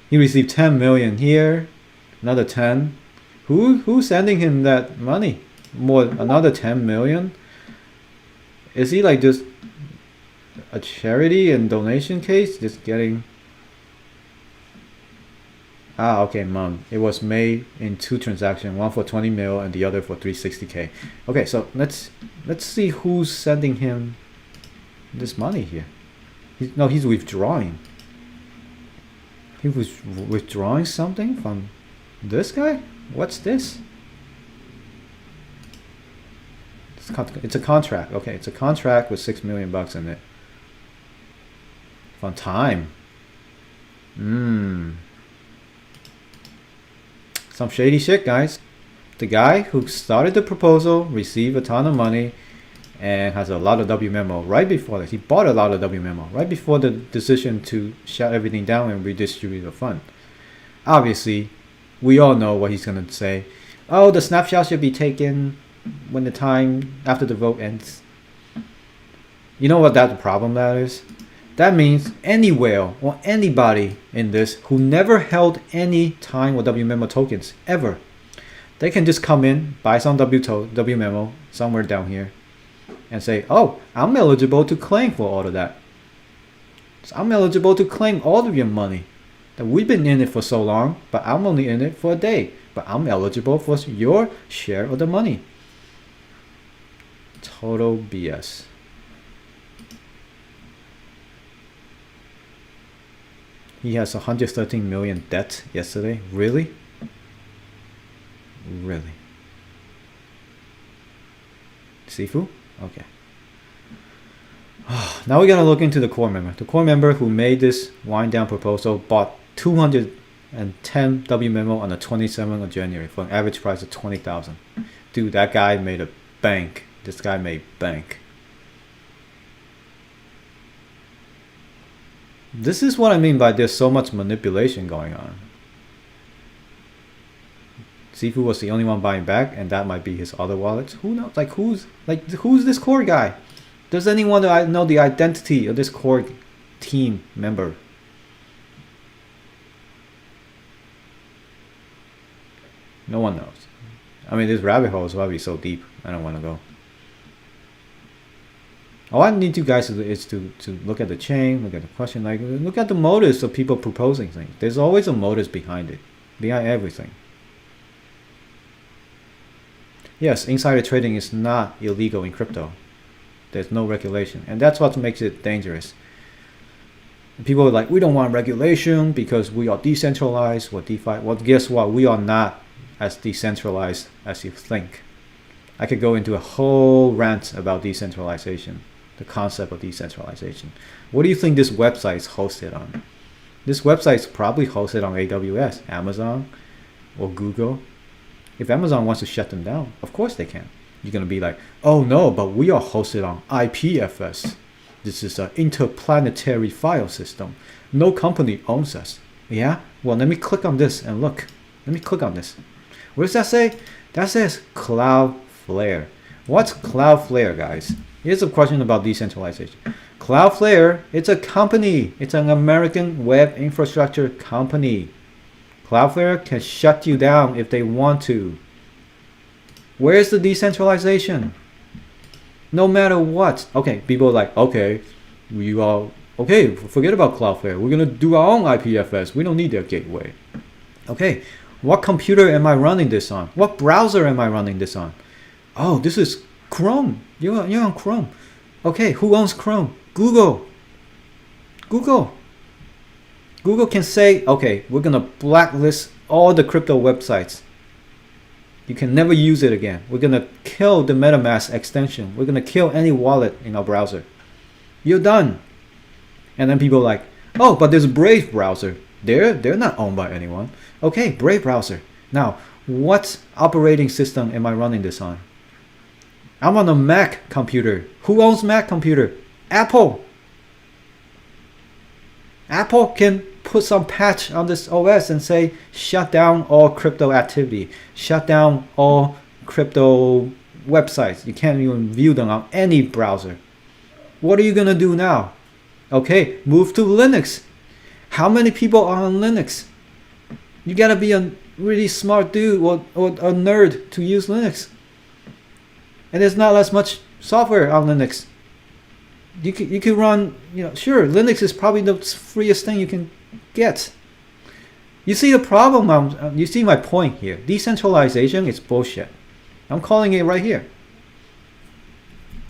He received 10 million here, another 10. Who's sending him that money? Another 10 million? Is he like just a charity and donation case? Just getting... Ah, okay, mom. It was made in 2 transactions, one for 20 mil and the other for 360K. Okay, so let's see who's sending him this money here. He's withdrawing. He was withdrawing something from this guy? What's this? It's a contract. Okay, it's a contract with $6 million in it. From Time. Some shady shit, guys. The guy who started the proposal received a ton of money and has a lot of WMemo right before that. He bought a lot of WMemo right before the decision to shut everything down and redistribute the fund. Obviously, we all know what he's going to say. Oh, the snapshot should be taken when the time after the vote ends. You know what the problem that is? That means any whale or anybody in this who never held any time or WMemo tokens ever, They can just come in, buy some W memo somewhere down here, and say, oh, I'm eligible to claim for all of that. So I'm eligible to claim all of your money. That we've been in it for so long, but I'm only in it for a day. But I'm eligible for your share of the money. Total BS. He has 113 million debt yesterday. Really? Really? Sifu? Okay. Now we gotta look into the core member. The core member who made this wind down proposal bought 210 W memo on the 27th of January for an average price of 20,000. Dude, that guy made a bank. This guy made bank. This is what I mean by there's so much manipulation going on. Sifu was the only one buying back, and that might be his other wallets. Who knows? Who's this core guy? Does anyone know the identity of this core team member? No one knows. I mean, this rabbit hole is probably so deep. I don't want to go. All I need you guys is to look at the chain, look at the question, look at the motives of people proposing things. There's always a motive behind it, behind everything. Yes, insider trading is not illegal in crypto. There's no regulation, and that's what makes it dangerous. People are like, we don't want regulation because we are decentralized. What DeFi? Well, guess what? We are not as decentralized as you think. I could go into a whole rant about decentralization, the concept of decentralization. What do you think this website is hosted on? This website is probably hosted on AWS, Amazon, or Google. If Amazon wants to shut them down, of course they can. You're going to be like, oh no, but we are hosted on IPFS. This is an interplanetary file system. No company owns us. Yeah? Well, let me click on this and look. Let me click on this. What does that say? That says Cloudflare. What's Cloudflare, guys? Here's a question about decentralization. Cloudflare, it's a company. It's an American web infrastructure company. Cloudflare can shut you down if they want to. Where's the decentralization? No matter what. Okay, people are like, okay, okay, forget about Cloudflare. We're gonna do our own IPFS. We don't need their gateway. Okay, what computer am I running this on? What browser am I running this on? Oh, this is Chrome. You're on Chrome. Okay, who owns Chrome? Google. Google can say, okay, we're gonna blacklist all the crypto websites. You can never use it again. We're gonna kill the MetaMask extension. We're gonna kill any wallet in our browser. You're done. And then people are like, oh, but there's Brave browser. They're not owned by anyone. Okay, Brave browser. Now, what operating system am I running this on? I'm on a Mac computer. Who owns Mac computer? Apple. Apple can put some patch on this OS and say, shut down all crypto activity. Shut down all crypto websites. You can't even view them on any browser. What are you going to do now? Okay, move to Linux. How many people are on Linux? You got to be a really smart dude or a nerd to use Linux. And there's not as much software on Linux. You could run, sure, Linux is probably the freest thing you can get. You see the problem, you see my point here. Decentralization is bullshit. I'm calling it right here.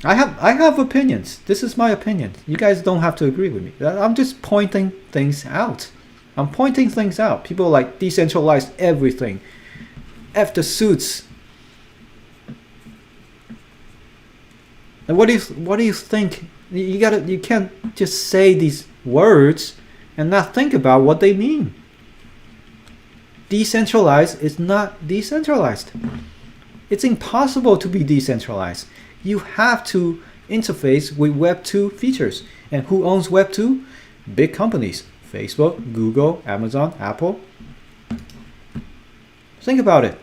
I have opinions. This is my opinion. You guys don't have to agree with me. I'm just pointing things out. I'm pointing things out. People like decentralize everything. F the suits. And what do you think? You can't just say these words and not think about what they mean. Decentralized is not decentralized. It's impossible to be decentralized. You have to interface with Web 2 features. And who owns Web 2? Big companies. Facebook, Google, Amazon, Apple. Think about it.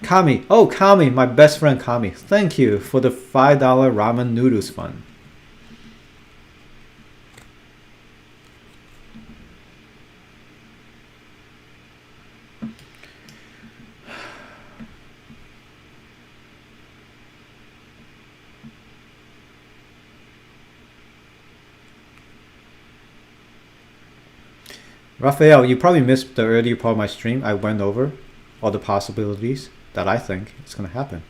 Kami. Oh, Kami, my best friend Kami. Thank you for the $5 ramen noodles fund. Raphael, you probably missed the earlier part of my stream. I went over all the possibilities that I think is going to happen.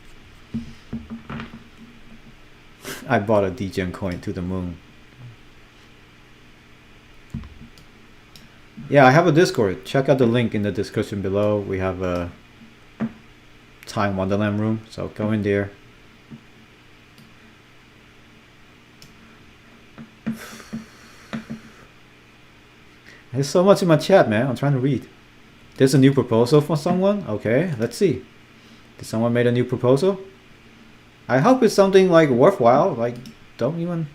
I bought a Degen coin to the moon. Yeah, I have a Discord. Check out the link in the description below. We have a Time Wonderland room, so go in there. There's so much in my chat, man. I'm trying to read. There's a new proposal for someone. Okay, let's see. Did someone make a new proposal? I hope it's something like worthwhile. Like, don't even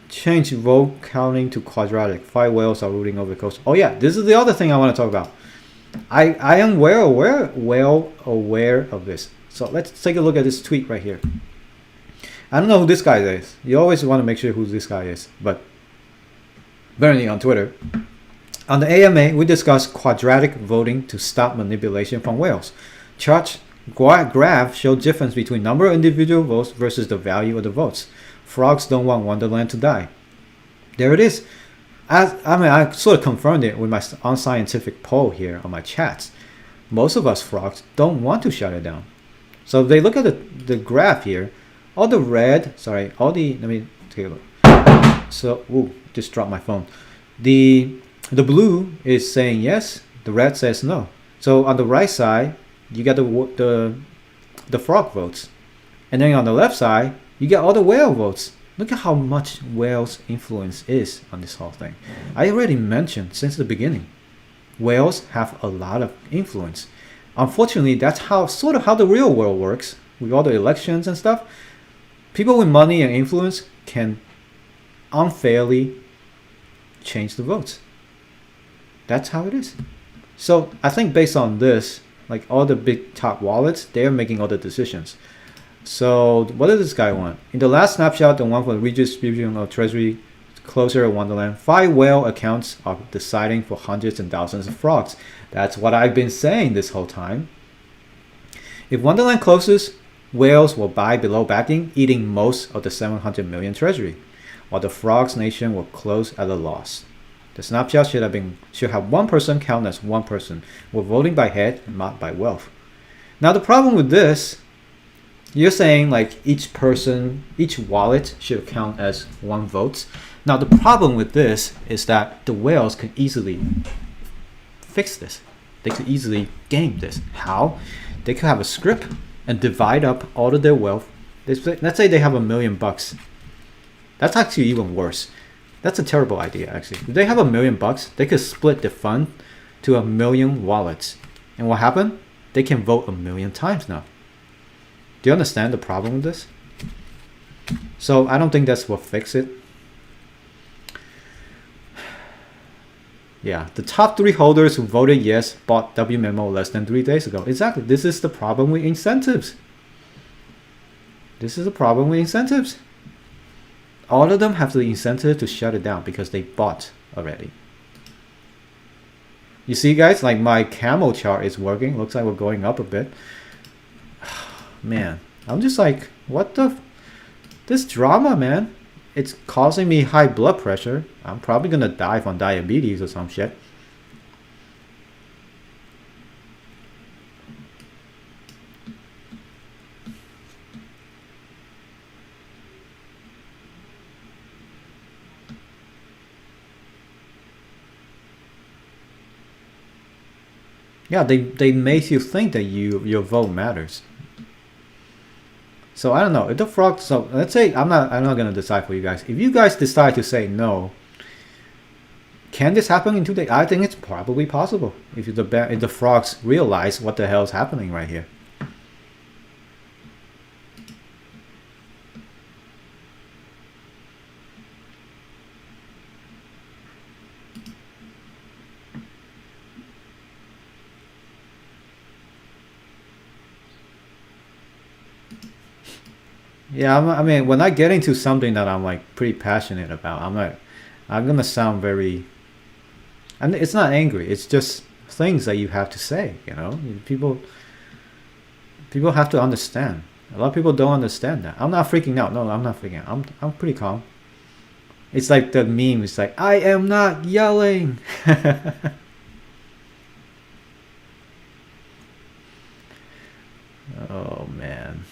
change vote counting to quadratic. 5 whales are rooting over the coast. Oh yeah, this is the other thing I want to talk about. I am well aware of this. So let's take a look at this tweet right here. I don't know who this guy is. You always want to make sure who this guy is. But apparently on Twitter, on the AMA, we discussed quadratic voting to stop manipulation from whales. Chart graph showed difference between number of individual votes versus the value of the votes. Frogs don't want Wonderland to die. There it is. I sort of confirmed it with my unscientific poll here on my chats. Most of us frogs don't want to shut it down. So if they look at the graph here, all the red, let me take a look. So, ooh, just dropped my phone. The blue is saying yes, the red says no. So on the right side, you got the frog votes. And then on the left side, you get all the whale votes. Look at how much whales' influence is on this whole thing. I already mentioned since the beginning, whales have a lot of influence. Unfortunately, that's sort of how the real world works with all the elections and stuff. People with money and influence can unfairly change the votes. That's how it is. So I think based on this, like all the big top wallets, they're making all the decisions. So what does this guy want? In the last snapshot, the one for the redistribution of treasury closer to Wonderland, 5 whale accounts are deciding for hundreds and thousands of frogs. That's what I've been saying this whole time. If Wonderland closes, whales will buy below backing, eating most of the 700 million treasury, while the frogs nation will close at a loss. The snapshot should have one person count as one person. We're voting by head, not by wealth. Now the problem with this, you're saying like each wallet should count as one vote. Now the problem with this is that the whales could easily fix this. They could easily game this. How? They could have a script and divide up all of their wealth. Let's say they have $1 million. That's actually even worse. That's a terrible idea, actually. If they have $1 million, they could split the fund to 1 million wallets. And what happened? They can vote 1 million times now. Do you understand the problem with this? So I don't think that's what fix it. Yeah, the top 3 holders who voted yes bought WMemo less than 3 days ago. Exactly. This is the problem with incentives. This is the problem with incentives. All of them have the incentive to shut it down because they bought already. You see, guys, like my camel chart is working. Looks like we're going up a bit. Man, I'm just like, what the? This drama, man. It's causing me high blood pressure. I'm probably gonna die from diabetes or some shit. Yeah, they make you think that your vote matters. So I don't know if the frog. So let's say I'm not gonna decide for you guys. If you guys decide to say no, can this happen in 2 days? I think it's probably possible if the frogs realize what the hell is happening right here. Yeah, I mean, when I get into something that I'm like pretty passionate about, I'm gonna sound very, and it's not angry. It's just things that you have to say. You know, people have to understand. A lot of people don't understand that. I'm not freaking out. No, I'm not freaking out. I'm pretty calm. It's like the meme. It's like, I am not yelling. Oh man.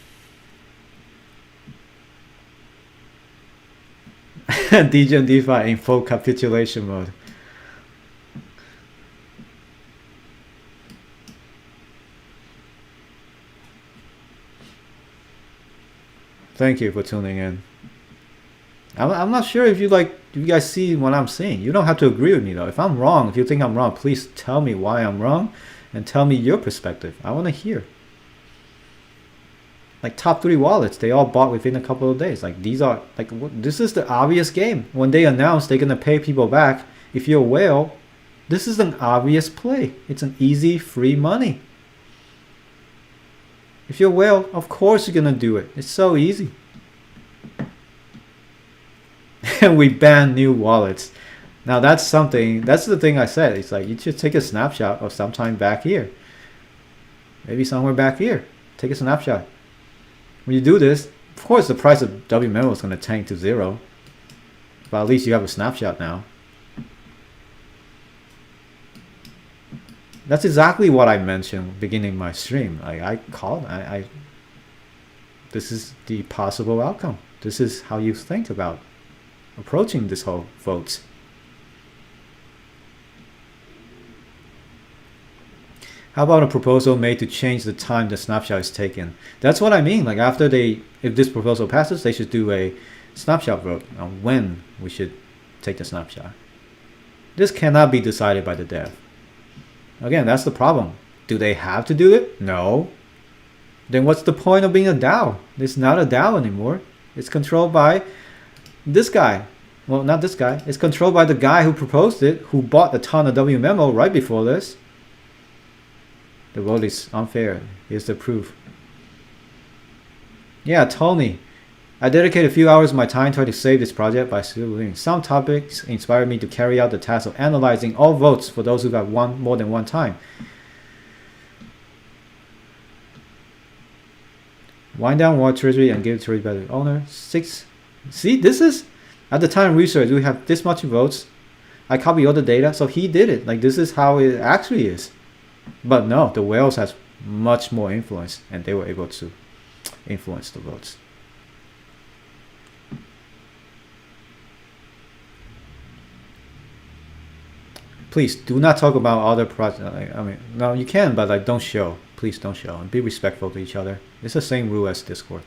Degen Defi in full capitulation mode. Thank you for tuning in. I'm not sure if you guys see what I'm saying. You don't have to agree with me though. If I'm wrong, if you think I'm wrong, please tell me why I'm wrong and tell me your perspective. I want to hear. Like top 3 wallets, they all bought within a couple of days. Like these are like this is the obvious game. When they announce they're gonna pay people back, if you're a whale, this is an obvious play. It's an easy free money. If you're a whale, of course you're gonna do it. It's so easy. And we ban new wallets. Now that's something. That's the thing I said. It's like you should take a snapshot of sometime back here. Maybe somewhere back here. Take a snapshot. When you do this, of course the price of WMemo is going to tank to 0. But at least you have a snapshot now. That's exactly what I mentioned beginning my stream. I called. This is the possible outcome. This is how you think about approaching this whole vote. How about a proposal made to change the time the snapshot is taken? That's what I mean. Like after if this proposal passes, they should do a snapshot vote on when we should take the snapshot. This cannot be decided by the dev. Again, that's the problem. Do they have to do it? No. Then what's the point of being a DAO? It's not a DAO anymore. It's controlled by this guy. Well, not this guy. It's controlled by the guy who proposed it, who bought a ton of WMemo right before this. The vote is unfair. Here's the proof. Yeah, Tony. I dedicate a few hours of my time trying to save this project by still believing. Some topics inspired me to carry out the task of analyzing all votes for those who got won more than one time. Wind down War Treasury and give Treasury back to the owner. 6. See, this is at the time of research. We have this much votes. I copy all the data, so he did it. Like this is how it actually is. But no, the whales has much more influence, and they were able to influence the votes. Please do not talk about other projects. I mean, no, you can, but like don't show. Please don't show, and be respectful to each other. It's the same rule as Discord.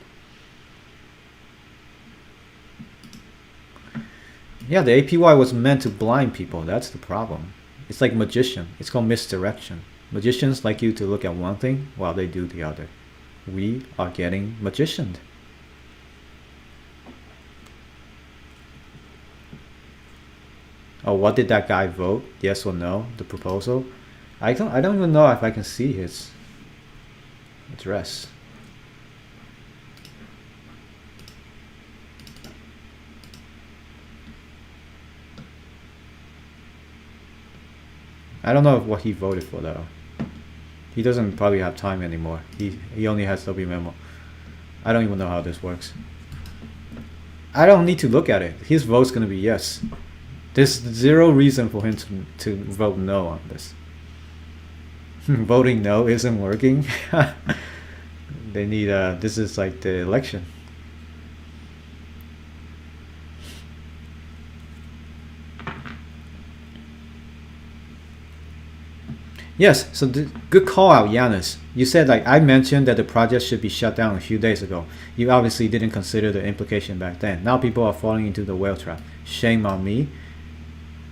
Yeah, the APY was meant to blind people. That's the problem. It's like magician. It's called misdirection. Magicians like you to look at one thing while they do the other. We are getting magicianed. Oh, what did that guy vote? Yes or no? The proposal? I don't even know if I can see his address. I don't know what he voted for though. He doesn't probably have time anymore. He only has WMemo. I don't even know how this works. I don't need to look at it. His vote's gonna be yes. There's 0 reason for him to vote no on this. Voting no isn't working. They need this is like the election. Yes, so good call out, Yanis. You said like I mentioned that the project should be shut down a few days ago. You obviously didn't consider the implication back then. Now people are falling into the whale trap. Shame on me.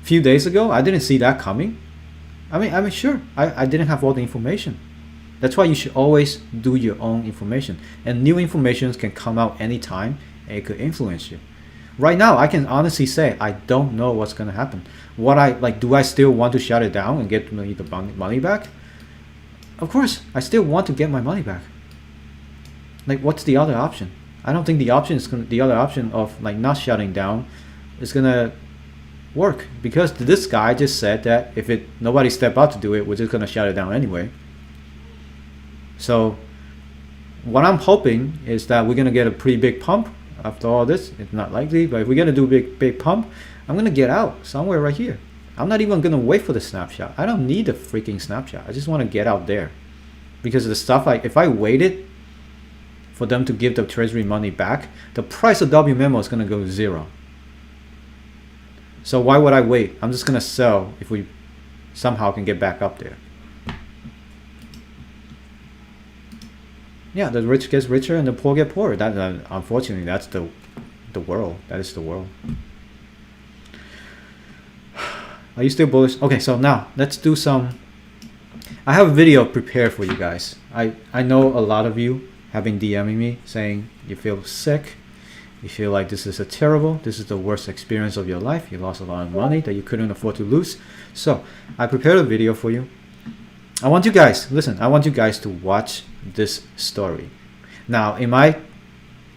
Few days ago, I didn't see that coming. I mean, sure, I didn't have all the information. That's why you should always do your own information. And new information can come out anytime, and it could influence you. Right now, I can honestly say I don't know what's gonna happen. Do I still want to shut it down and get the money back? Of course, I still want to get my money back. Like, what's the other option? I don't think the other option of like not shutting down is gonna work, because this guy just said that if nobody step out to do it, we're just gonna shut it down anyway. So what I'm hoping is that we're gonna get a pretty big pump after all this, it's not likely. But if we're gonna do a big pump, I'm gonna get out somewhere right here. I'm not even gonna wait for the snapshot. I don't need the freaking snapshot. I just want to get out there, because of the stuff like if I waited for them to give the treasury money back, the price of W memo is gonna go to 0. So why would I wait? I'm just gonna sell if we somehow can get back up there. Yeah, the rich gets richer and the poor get poorer. That unfortunately, that's the world. That is the world. Are you still bullish? Okay, so now let's do some. I have a video prepared for you guys. I know a lot of you have been DMing me saying you feel sick, you feel like this is this is the worst experience of your life. You lost a lot of money that you couldn't afford to lose. So I prepared a video for you. I want you guys, listen, I want you guys to watch this story. Now, in my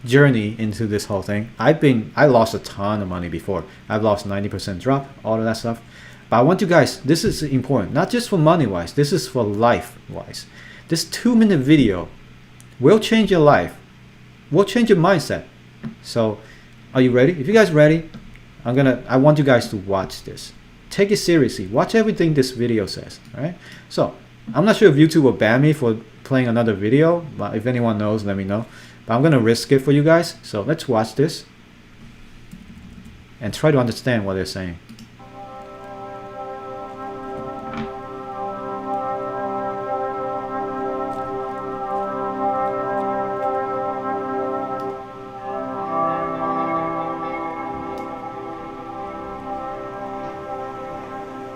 journey into this whole thing, I lost a ton of money before. I've lost 90% drop, all of that stuff. But I want you guys, this is important, not just for money wise, this is for life wise. This 2-minute video will change your life, will change your mindset. So are you ready? If you guys ready, I want you guys to watch this. Take it seriously. Watch everything this video says. All right. So I'm not sure if YouTube will ban me for playing another video, but if anyone knows, let me know. But I'm gonna risk it for you guys. So let's watch this and try to understand what they're saying.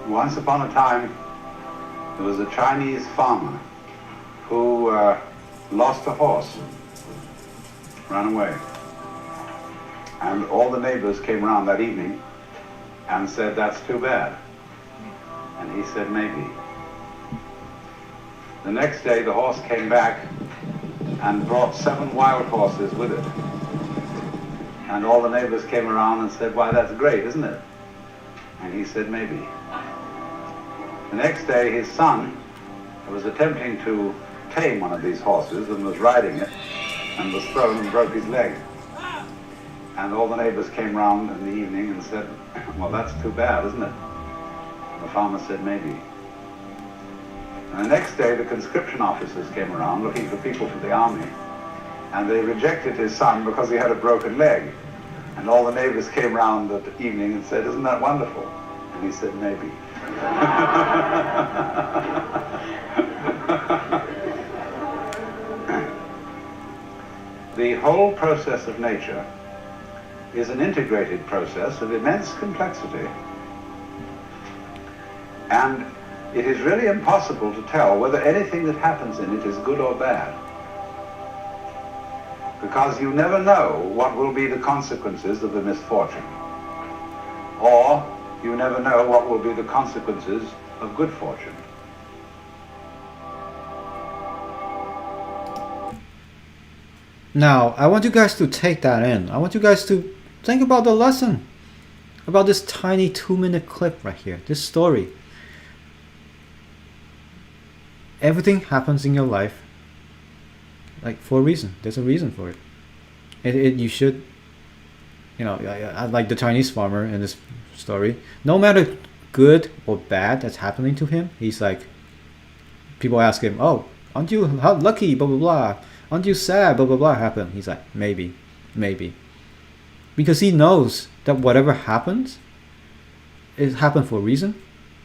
Once upon a time, there was a Chinese farmer who lost a horse, ran away. And all the neighbors came around that evening and said, "That's too bad." And he said, "Maybe." The next day, the horse came back and brought 7 wild horses with it. And all the neighbors came around and said, "Why, that's great, isn't it?" And he said, "Maybe." The next day, his son was attempting to tame one of these horses and was riding it and was thrown and broke his leg. And all the neighbors came round in the evening and said, "Well, that's too bad, isn't it?" The farmer said, "Maybe." And the next day, the conscription officers came around looking for people for the army. And they rejected his son because he had a broken leg. And all the neighbors came round that evening and said, "Isn't that wonderful?" And he said, "Maybe." The whole process of nature is an integrated process of immense complexity. And it is really impossible to tell whether anything that happens in it is good or bad. Because you never know what will be the consequences of the misfortune. Or you never know what will be the consequences of good fortune. Now, I want you guys to take that in. I want you guys to think about the lesson, about this tiny 2-minute clip right here, this story. Everything happens in your life like for a reason. There's a reason for it. You should, you know, I like the Chinese farmer in this story. No matter good or bad that's happening to him, he's like, people ask him, "Oh, aren't you lucky, blah blah blah, aren't you sad, blah blah blah happened?" He's like, maybe, because he knows that whatever happens, it happened for a reason,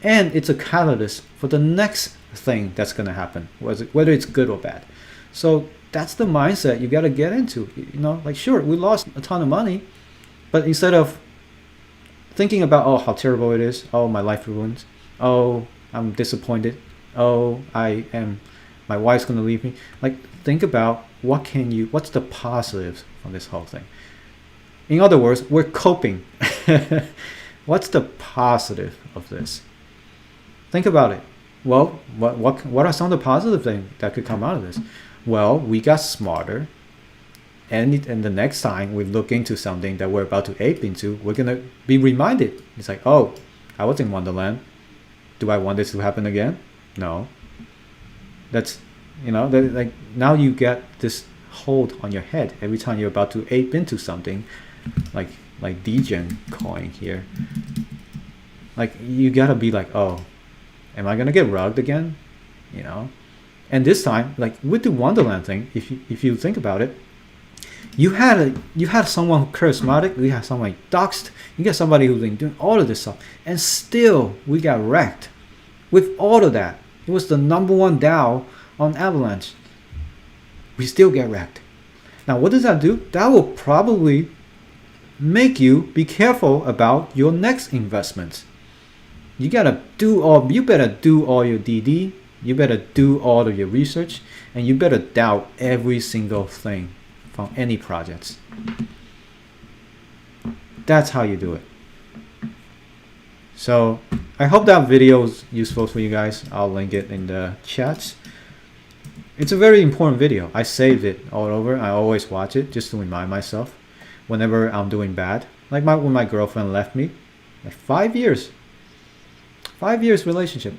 and it's a catalyst for the next thing that's gonna happen, whether it's good or bad. So that's the mindset you gotta get into. You know, like, sure, we lost a ton of money, but instead of thinking about, oh, how terrible it is, oh, my life ruined, oh, I'm disappointed, oh, my wife's gonna leave me, like, think about what's the positives from this whole thing. In other words, we're coping. What's the positive of this? Think about it. Well, what are some of the positive things that could come out of this? Well, we got smarter, and the next time we look into something that we're about to ape into, we're gonna be reminded. It's like, oh, I was in Wonderland. Do I want this to happen again? No. That's, you know, like, now you get this hold on your head every time you're about to ape into something, like Degen coin here. Like, you gotta be like, oh, am I gonna get rugged again? You know? And this time, like with the Wonderland thing, if you think about it, you had someone charismatic, you had someone like doxed, you got somebody who's been doing all of this stuff, and still we got wrecked. With all of that, it was the #1 DAO on Avalanche. We still get wrecked. Now, what does that do? That will probably make you be careful about your next investments. You better do all your DD, you better do all of your research, and you better doubt every single thing from any projects. That's how you do it. So I hope that video is useful for you guys. I'll link it in the chats. It's a very important video. I saved it all over. I always watch it just to remind myself whenever I'm doing bad. Like when my girlfriend left me, like 5 years. 5 years relationship.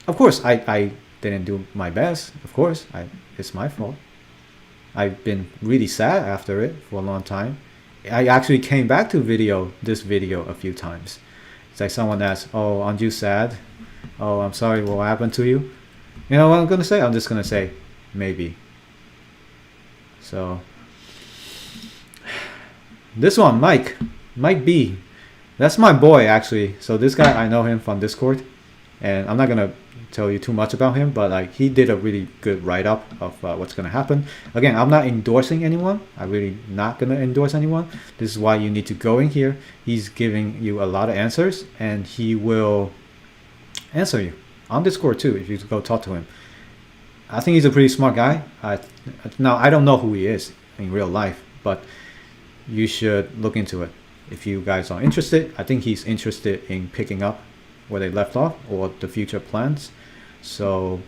Of course, I didn't do my best. Of course, it's my fault. I've been really sad after it for a long time. I actually came back to this video a few times. It's like someone asks, oh, aren't you sad? Oh, I'm sorry, what happened to you? You know what I'm gonna say? I'm just gonna say, maybe. So, this one, Mike B. That's my boy, actually. So this guy, I know him from Discord. And I'm not gonna tell you too much about him, but like he did a really good write-up of what's gonna happen. Again, I'm not endorsing anyone. I'm really not gonna endorse anyone. This is why you need to go in here. He's giving you a lot of answers, and he will answer you on Discord too if you go talk to him. I think he's a pretty smart guy. Now I don't know who he is in real life, but you should look into it if you guys are interested. I think he's interested in picking up where they left off or the future plans. So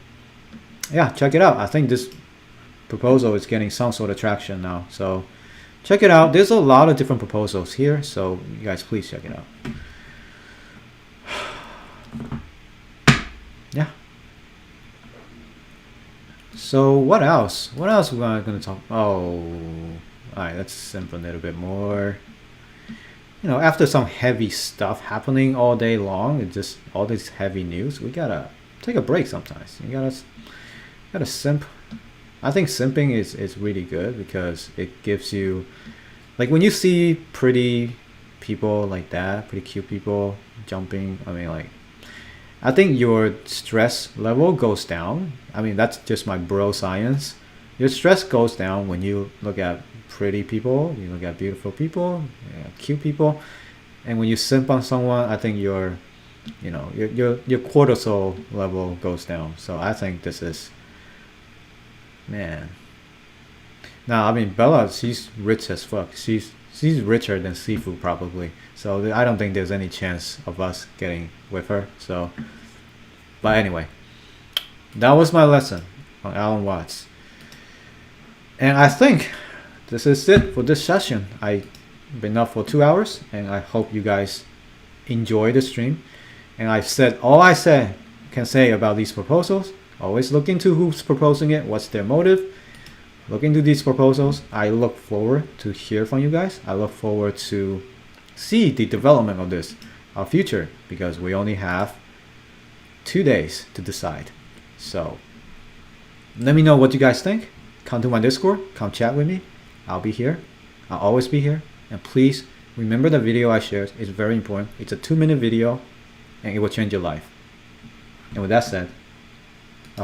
yeah, check it out. I think this proposal is getting some sort of traction now, so check it out. There's a lot of different proposals here, so you guys please check it out. Yeah. So what else we're gonna talk? Oh, all right, let's simp a little bit more. You know, after some heavy stuff happening all day long, and just all this heavy news, we gotta take a break sometimes. You gotta simp. I think simping is really good because it gives you, like, when you see pretty people like that, pretty cute people jumping, I mean, like, I think your stress level goes down. I mean, that's just my bro science. Your stress goes down when you look at pretty people, you look at beautiful people, cute people, and when you simp on someone, I think your cortisol level goes down. So I think this is, man. Now, I mean, Bella, she's rich as fuck. She's richer than Sifu probably. So I don't think there's any chance of us getting with her. So, but anyway, that was my lesson on Alan Watts. And I think this is it for this session. I've been up for 2 hours, and I hope you guys enjoy the stream. And I've said all I can say about these proposals. Always look into who's proposing it, what's their motive. Look into these proposals. I look forward to hear from you guys. I look forward to see the development of this, our future, because we only have 2 days to decide. So let me know what you guys think. Come to my Discord, come chat with me. I'll be here. I'll always be here. And please remember the video I shared is very important. It's a 2-minute video, and it will change your life. And with that said,